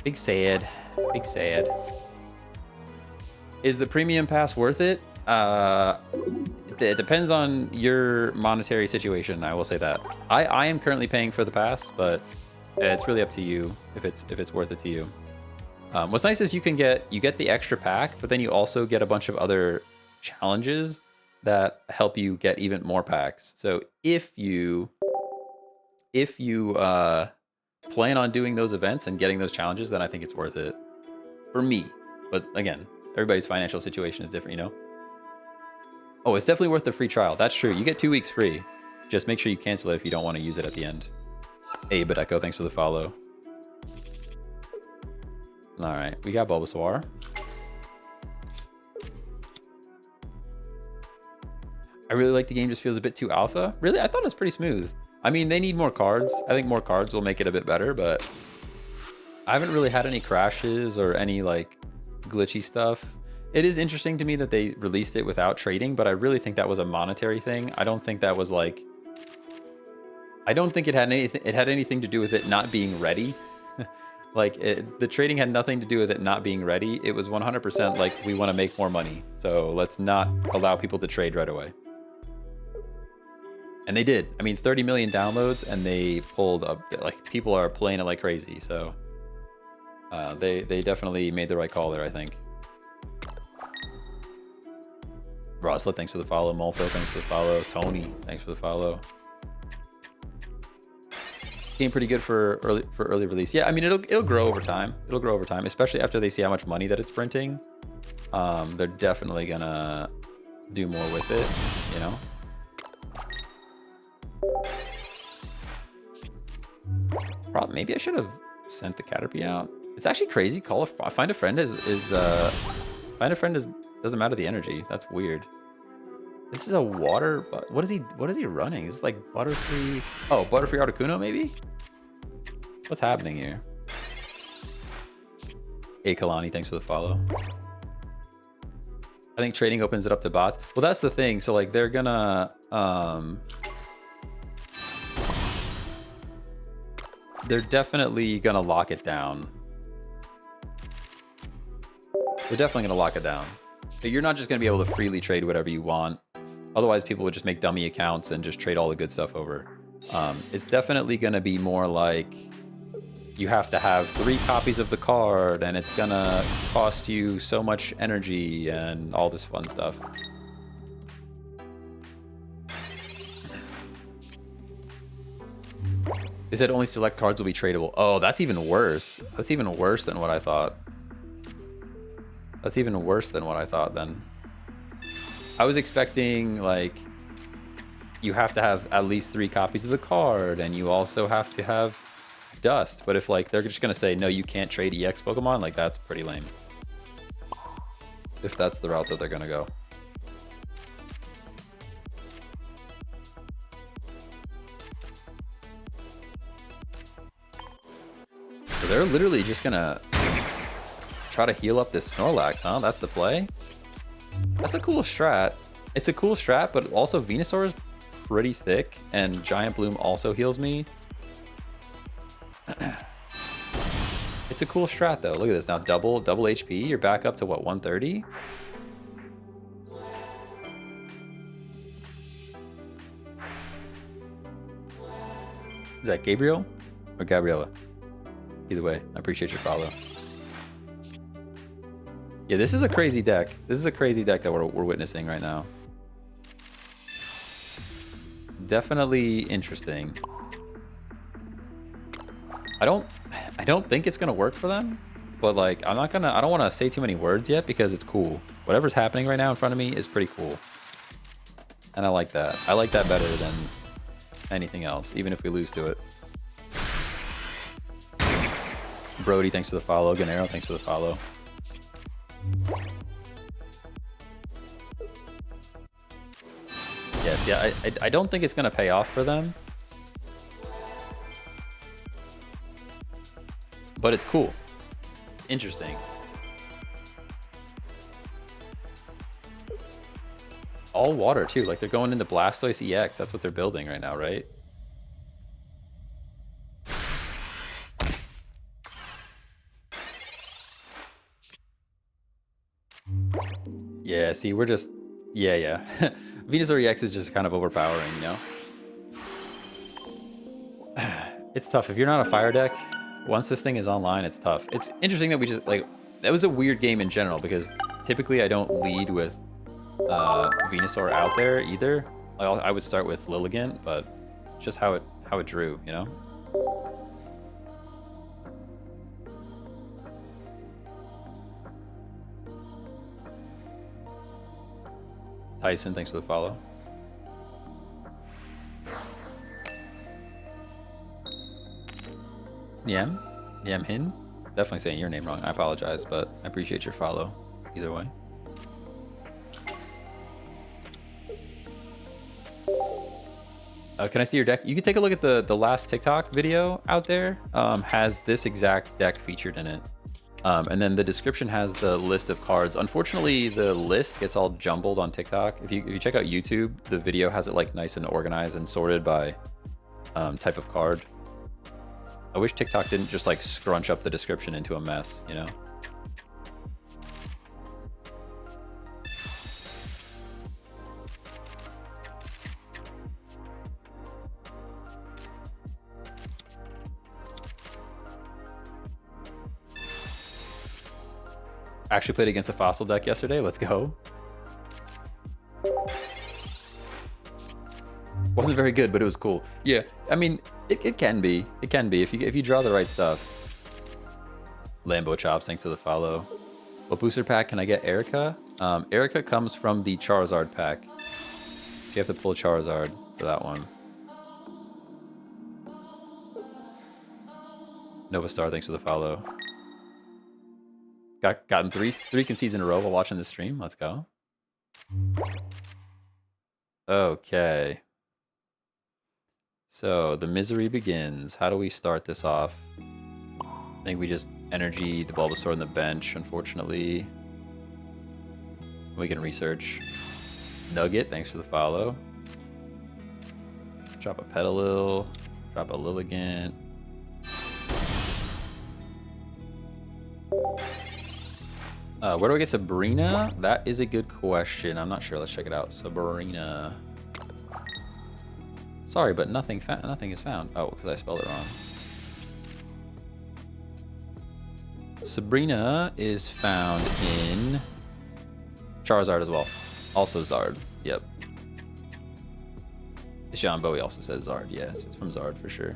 Big sad. Big sad. Is the premium pass worth it? It depends on your monetary situation, I will say that. I am currently paying for the pass, but it's really up to you if it's worth it to you. What's nice is you get the extra pack, but then you also get a bunch of other challenges that help you get even more packs. So if you plan on doing those events and getting those challenges, then I think it's worth it for me. But again, everybody's financial situation is different, you know? Oh, it's definitely worth the free trial. That's true. You get 2 weeks free. Just make sure you cancel it if you don't want to use it at the end. Hey, Badeko, thanks for the follow. All right, we got Bulbasaur. I really like the game, just feels a bit too alpha. Really? I thought it was pretty smooth. I mean, they need more cards. I think more cards will make it a bit better, but I haven't really had any crashes or any like glitchy stuff. It is interesting to me that they released it without trading, but I really think that was a monetary thing. I don't think that was like, I don't think it had anything to do with it not being ready. Like the trading had nothing to do with it not being ready. It was 100% like, we want to make more money, so let's not allow people to trade right away. And they did. I mean, 30 million downloads, and they pulled up, like, people are playing it like crazy. So they definitely made the right call there, I think. Roslet, thanks for the follow. Molto, thanks for the follow. Tony, thanks for the follow. Game pretty good for early release. Yeah, I mean, it'll grow over time. It'll grow over time, especially after they see how much money that it's printing. They're definitely gonna do more with it, you know. Probably, maybe I should have sent the Caterpie out. It's actually crazy. Find a friend doesn't matter the energy. That's weird. This is a water. What is he running? Is this like Butterfree? Oh, Butterfree Articuno maybe. What's happening here? Hey Kalani, thanks for the follow. I think trading opens it up to bots. Well, that's the thing. So like they're gonna they're definitely gonna lock it down. They're definitely gonna lock it down. But you're not just gonna be able to freely trade whatever you want. Otherwise, people would just make dummy accounts and just trade all the good stuff over. It's definitely gonna be more like you have to have 3 copies of the card, and it's gonna cost you so much energy and all this fun stuff. They said only select cards will be tradable. Oh, that's even worse. That's even worse than what I thought. That's even worse than what I thought then. I was expecting, like, you have to have at least 3 copies of the card, and you also have to have dust. But if, like, they're just gonna say, no, you can't trade EX Pokemon, like, that's pretty lame. If that's the route that they're gonna go. So they're literally just gonna try to heal up this Snorlax, huh? That's the play? That's a cool strat. It's a cool strat, but also Venusaur is pretty thick, and Giant Bloom also heals me. It's It's a cool strat though. Look at this now, double HP. You're back up to what, 130? Is that Gabriel or Gabriella? Either way, I appreciate your follow. Yeah, this is a crazy deck. This is a crazy deck that we're witnessing right now. Definitely interesting. I don't think it's gonna work for them, but like I don't want to say too many words yet because it's cool. Whatever's happening right now in front of me is pretty cool, and I like that. I like that better than anything else, even if we lose to it. Brody, thanks for the follow. Ganero, thanks for the follow. Yes, yeah, I don't think it's gonna pay off for them, but it's cool. Interesting. All water too, like they're going into Blastoise EX. That's what they're building right now, right? Yeah, see, we're just... Yeah. Venusaur EX is just kind of overpowering, you know? It's tough. If you're not a fire deck, once this thing is online, it's tough. It's interesting that we just, like... That was a weird game in general, because typically I don't lead with Venusaur out there either. I would start with Lilligant, but just how it drew, you know? Tyson, thanks for the follow. Niam Hin? Definitely saying your name wrong. I apologize, but I appreciate your follow either way. Can I see your deck? You can take a look at the last TikTok video out there. Has this exact deck featured in it. And then the description has the list of cards. Unfortunately, the list gets all jumbled on TikTok. If you check out YouTube, the video has it like nice and organized and sorted by type of card. I wish TikTok didn't just like scrunch up the description into a mess, you know? Actually played against a fossil deck yesterday. Let's go. Wasn't very good, but it was cool. Yeah, I mean, it can be. It can be if you draw the right stuff. Lambo Chops, thanks for the follow. What booster pack can I get Erica? Erica comes from the Charizard pack. So you have to pull Charizard for that one. Nova Star, thanks for the follow. Gotten three concedes in a row while watching the stream. Let's go. Okay. So the misery begins. How do we start this off? I think we just energy the Bulbasaur on the bench, unfortunately. We can research. Nugget, thanks for the follow. Drop a Petalil. Drop a Lilligant. Where do I get Sabrina? That is a good question. I'm not sure. Let's check it out. Sabrina. Sorry, but nothing is found. Oh, because I spelled it wrong. Sabrina is found in Charizard as well. Also Zard. Yep. Sean Bowie also says Zard. Yeah, it's from Zard for sure.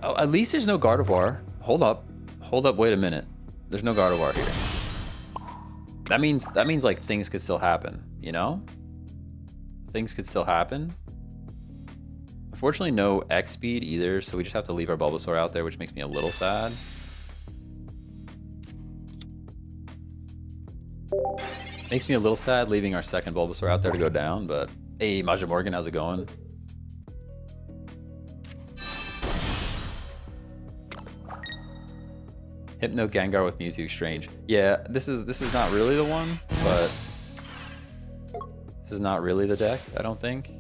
Oh, at least there's no Gardevoir. Hold up, wait a minute. There's no Gardevoir here. That means like things could still happen, you know? Things could still happen. Unfortunately, no X speed either, so we just have to leave our Bulbasaur out there, which makes me a little sad. Makes me a little sad leaving our second Bulbasaur out there to go down, but hey, Maja Morgan, how's it going? Hypno Gengar with Mewtwo, strange. Yeah, this is not really the one, but this is not really the deck, I don't think.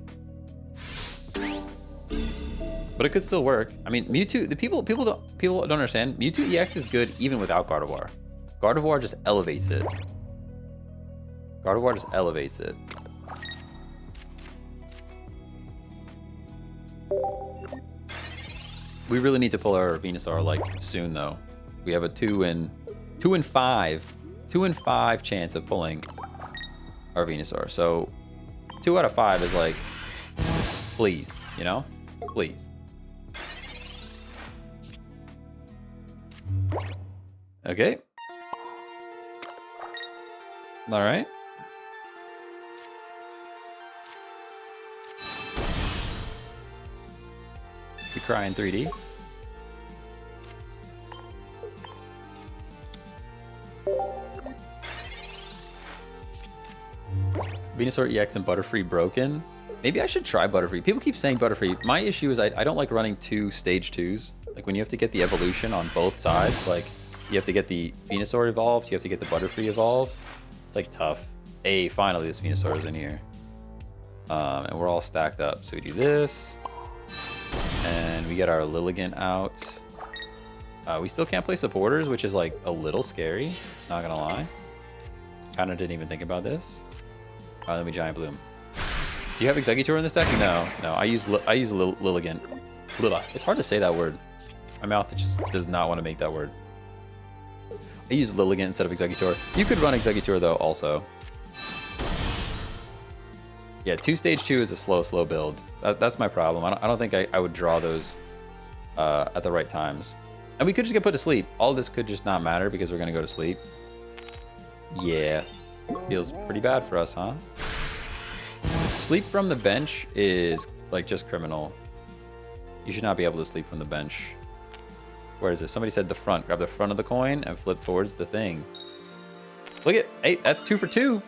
But it could still work. I mean, Mewtwo, the people don't understand. Mewtwo EX is good even without Gardevoir. Gardevoir just elevates it. Gardevoir just elevates it. We really need to pull our Venusaur like soon though. We have a 2 in 5 chance of pulling our Venusaur. So 2 out of 5 is like, please, you know, please. Okay. All right. We cry in 3D. Venusaur EX and Butterfree broken. Maybe I should try Butterfree. People keep saying Butterfree. My issue is I don't like running 2 stage 2s. Like when you have to get the evolution on both sides, like you have to get the Venusaur evolved, you have to get the Butterfree evolved. It's like tough. Hey, finally this Venusaur is in here. And we're all stacked up. So we do this. And we get our Lilligant out. We still can't play supporters, which is like a little scary. Not gonna lie. Kind of didn't even think about this. Let me Giant Bloom. Do you have Exeggutor in this deck? No. I use Lilligant. It's hard to say that word. My mouth just does not want to make that word. I use Lilligant instead of Exeggutor. You could run Exeggutor though also. Yeah, 2 stage 2 is a slow build. That's my problem. I don't think I would draw those at the right times. And we could just get put to sleep. All this could just not matter because we're going to go to sleep. Yeah. Feels pretty bad for us, huh? Sleep from the bench is like just criminal. You should not be able to sleep from the bench. Where is this? Somebody said the front. Grab the front of the coin and flip towards the thing. Look at, hey, that's 2 for 2.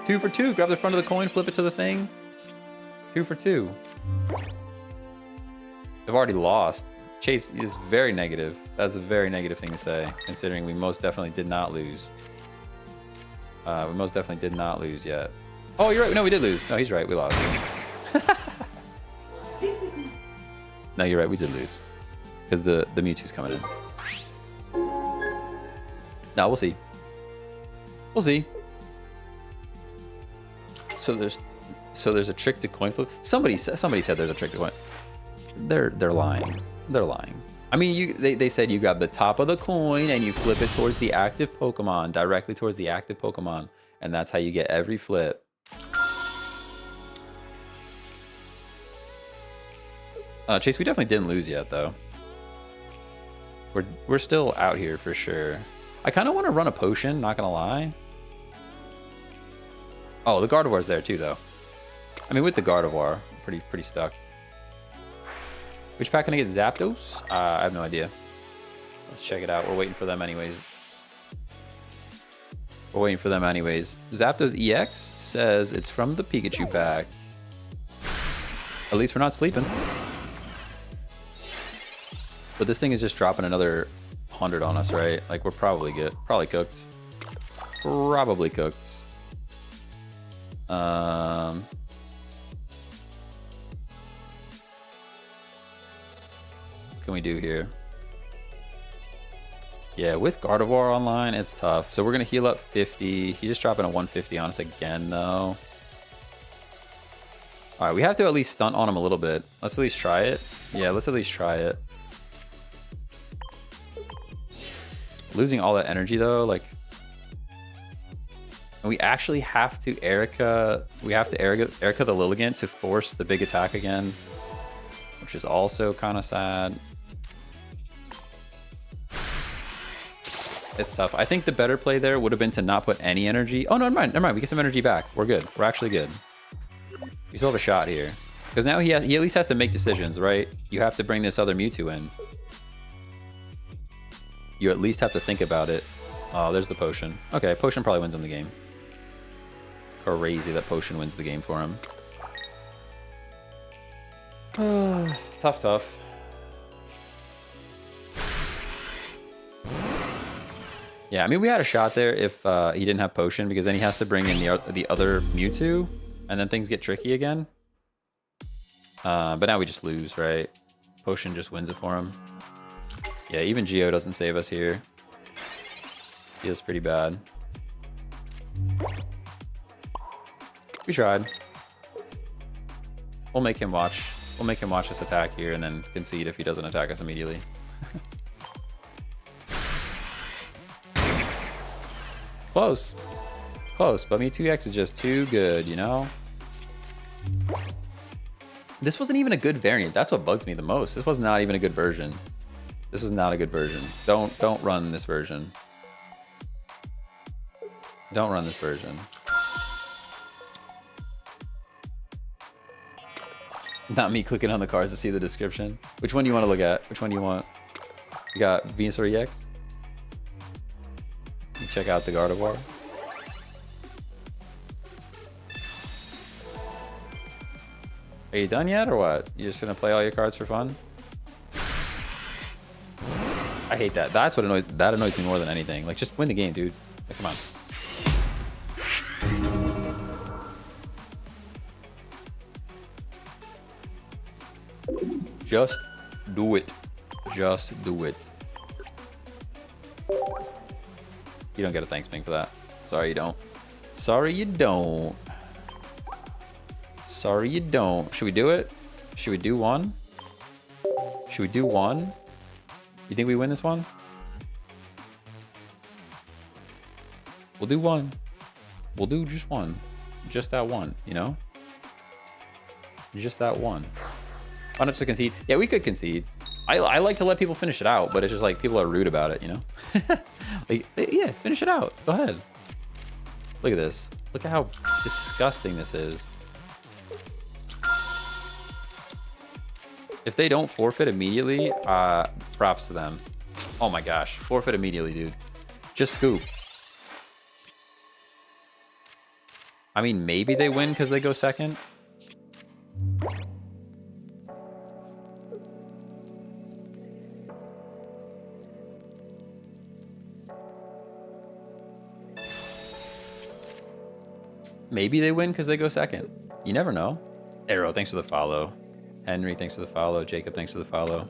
2 for 2. Grab the front of the coin, flip it to the thing. 2 for 2. They've already lost. Chase is very negative. That's a very negative thing to say, considering we most definitely did not lose. We most definitely did not lose yet. Oh, you're right. No, we did lose. No, he's right. We lost. No, you're right. We did lose. Because the Mewtwo's coming in. No, we'll see. We'll see. So there's a trick to coin flip. Somebody said there's a trick to coin. They're lying. They're lying. I mean, they said you grab the top of the coin and you flip it towards the active Pokemon, directly towards the active Pokemon, and that's how you get every flip. Chase, we definitely didn't lose yet, though. We're still out here for sure. I kind of want to run a potion, not gonna lie. Oh, the Gardevoir's there too, though. I mean, with the Gardevoir, I'm pretty stuck. Which pack can I get? Zapdos? I have no idea. Let's check it out. We're waiting for them anyways. Zapdos EX says it's from the Pikachu pack. At least we're not sleeping. But this thing is just dropping another 100 on us, right? Like, we're probably good. Probably cooked. Probably cooked. What can we do here? Yeah, with Gardevoir online, it's tough. So we're going to heal up 50. He's just dropping a 150 on us again, though. All right, we have to at least stunt on him a little bit. Let's at least try it. Yeah, let's at least try it. Losing all that energy, though, like... And we actually have to Erica... We have to Erica the Lilligant to force the big attack again. Which is also kind of sad. It's tough. I think the better play there would have been to not put any energy. Oh, no, never mind. We get some energy back. We're good. We're actually good. We still have a shot here. Because now he at least has to make decisions, right? You have to bring this other Mewtwo in. You at least have to think about it. Oh, there's the potion. Okay, potion probably wins him the game. Crazy that potion wins the game for him. Tough. Yeah, I mean, we had a shot there if he didn't have potion, because then he has to bring in the other Mewtwo, and then things get tricky again. But now we just lose, right? Potion just wins it for him. Yeah, even Geo doesn't save us here. Feels pretty bad. We tried. We'll make him watch. We'll make him watch this attack here and then concede if he doesn't attack us immediately. Close. Close, but Mewtwo X is just too good, you know? This wasn't even a good variant. That's what bugs me the most. This was not even a good version. This was not a good version. Don't run this version. Don't run this version. Not me clicking on the cards to see the description. Which one do you want to look at? Which one do you want? You got Venusaur EX? You check out the Gardevoir. Are you done yet or what? You just gonna play all your cards for fun? I hate that. That's what annoys me more than anything. Like, just win the game, dude. Like, come on. Just do it. Just do it. You don't get a thanks ping for that. Sorry you don't. Sorry you don't. Sorry you don't. Should we do it? Should we do one? Should we do one? You think we win this one? We'll do one. We'll do just one. Just that one, you know? Just that one. Why not just concede? Yeah, we could concede. I like to let people finish it out, but it's just like people are rude about it, you know? Like, yeah, finish it out. Go ahead. Look at this. Look at how disgusting this is. If they don't forfeit immediately, props to them. Oh my gosh, forfeit immediately, dude. Just scoop. I mean, maybe they win because they go second. Maybe they win because they go second. You never know. Arrow, thanks for the follow. Henry, thanks for the follow. Jacob, thanks for the follow.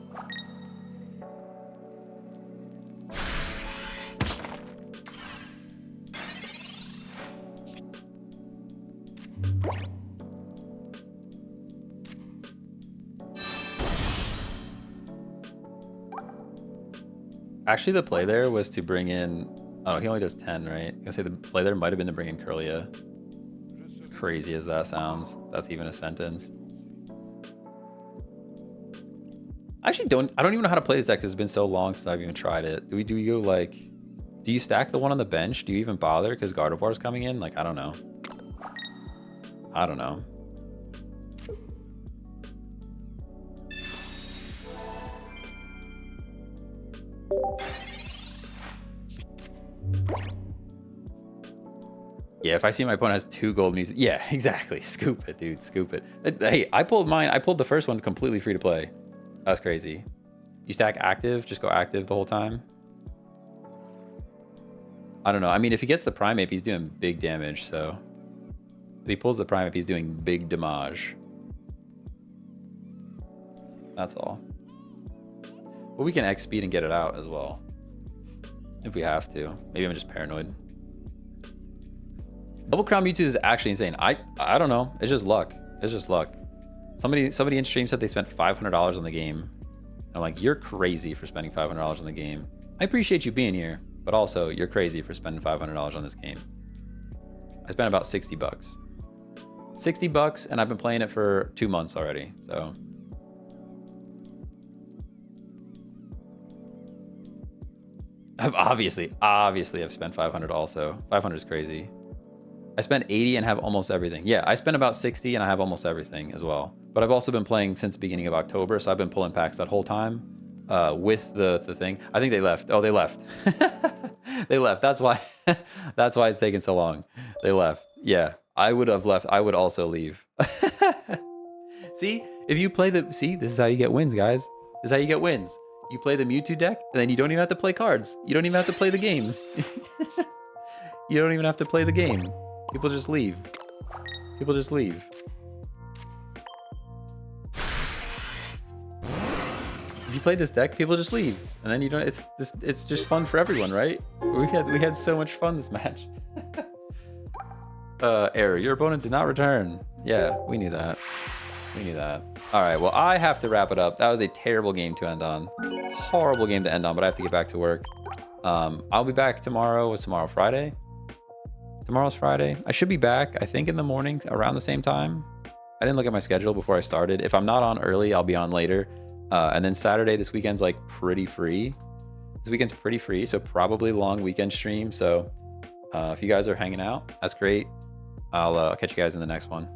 Actually, the play there was to bring in... Oh, he only does 10, right? I was gonna say the play there might have been to bring in Curlia. Crazy as that sounds. That's even a sentence. I don't even know how to play this deck because it's been so long since I've even tried it. Do you go like, do you stack the one on the bench? Do you even bother because Gardevoir is coming in? Like, I don't know. I don't know. Yeah, if I see my opponent has 2 gold music, yeah, exactly. Scoop it, dude. Scoop it. Hey, I pulled mine. I pulled the first one completely free to play. That's crazy. You stack active, just go active the whole time. I don't know. I mean, if he gets the Primeape, he's doing big damage, so. If he pulls the Primeape, he's doing big damage. That's all. But we can X speed and get it out as well. If we have to. Maybe I'm just paranoid. Double Crown Mewtwo is actually insane. I don't know. It's just luck. It's just luck. Somebody in stream said they spent $500 on the game. And I'm like, you're crazy for spending $500 on the game. I appreciate you being here, but also you're crazy for spending $500 on this game. I spent about 60 bucks. 60 bucks, and I've been playing it for 2 months already, so. Obviously I've spent 500 also. 500 is crazy. I spent 80 and have almost everything. Yeah, I spent about 60 and I have almost everything as well. But I've also been playing since the beginning of October, so I've been pulling packs that whole time with the thing. I think they left. Oh, they left. They left. That's why that's why it's taking so long. They left. Yeah, I would have left. I would also leave. See, if you play this is how you get wins, guys. This is how you get wins. You play the Mewtwo deck, and then you don't even have to play cards. You don't even have to play the game. You don't even have to play the game. People just leave. People just leave. you play this deck, people just leave, and then you don't. It's just fun for everyone, right? We had so much fun this match. Error. Your opponent did not return. Yeah, we knew that. We knew that. All right. Well, I have to wrap it up. That was a terrible game to end on. Horrible game to end on. But I have to get back to work. I'll be back tomorrow. What's tomorrow? Friday. Tomorrow's Friday. I should be back, I think, in the morning around the same time. I didn't look at my schedule before I started. If I'm not on early, I'll be on later. And then Saturday, this weekend's like pretty free. This weekend's pretty free, so probably long weekend stream. So if you guys are hanging out, that's great. I'll catch you guys in the next one.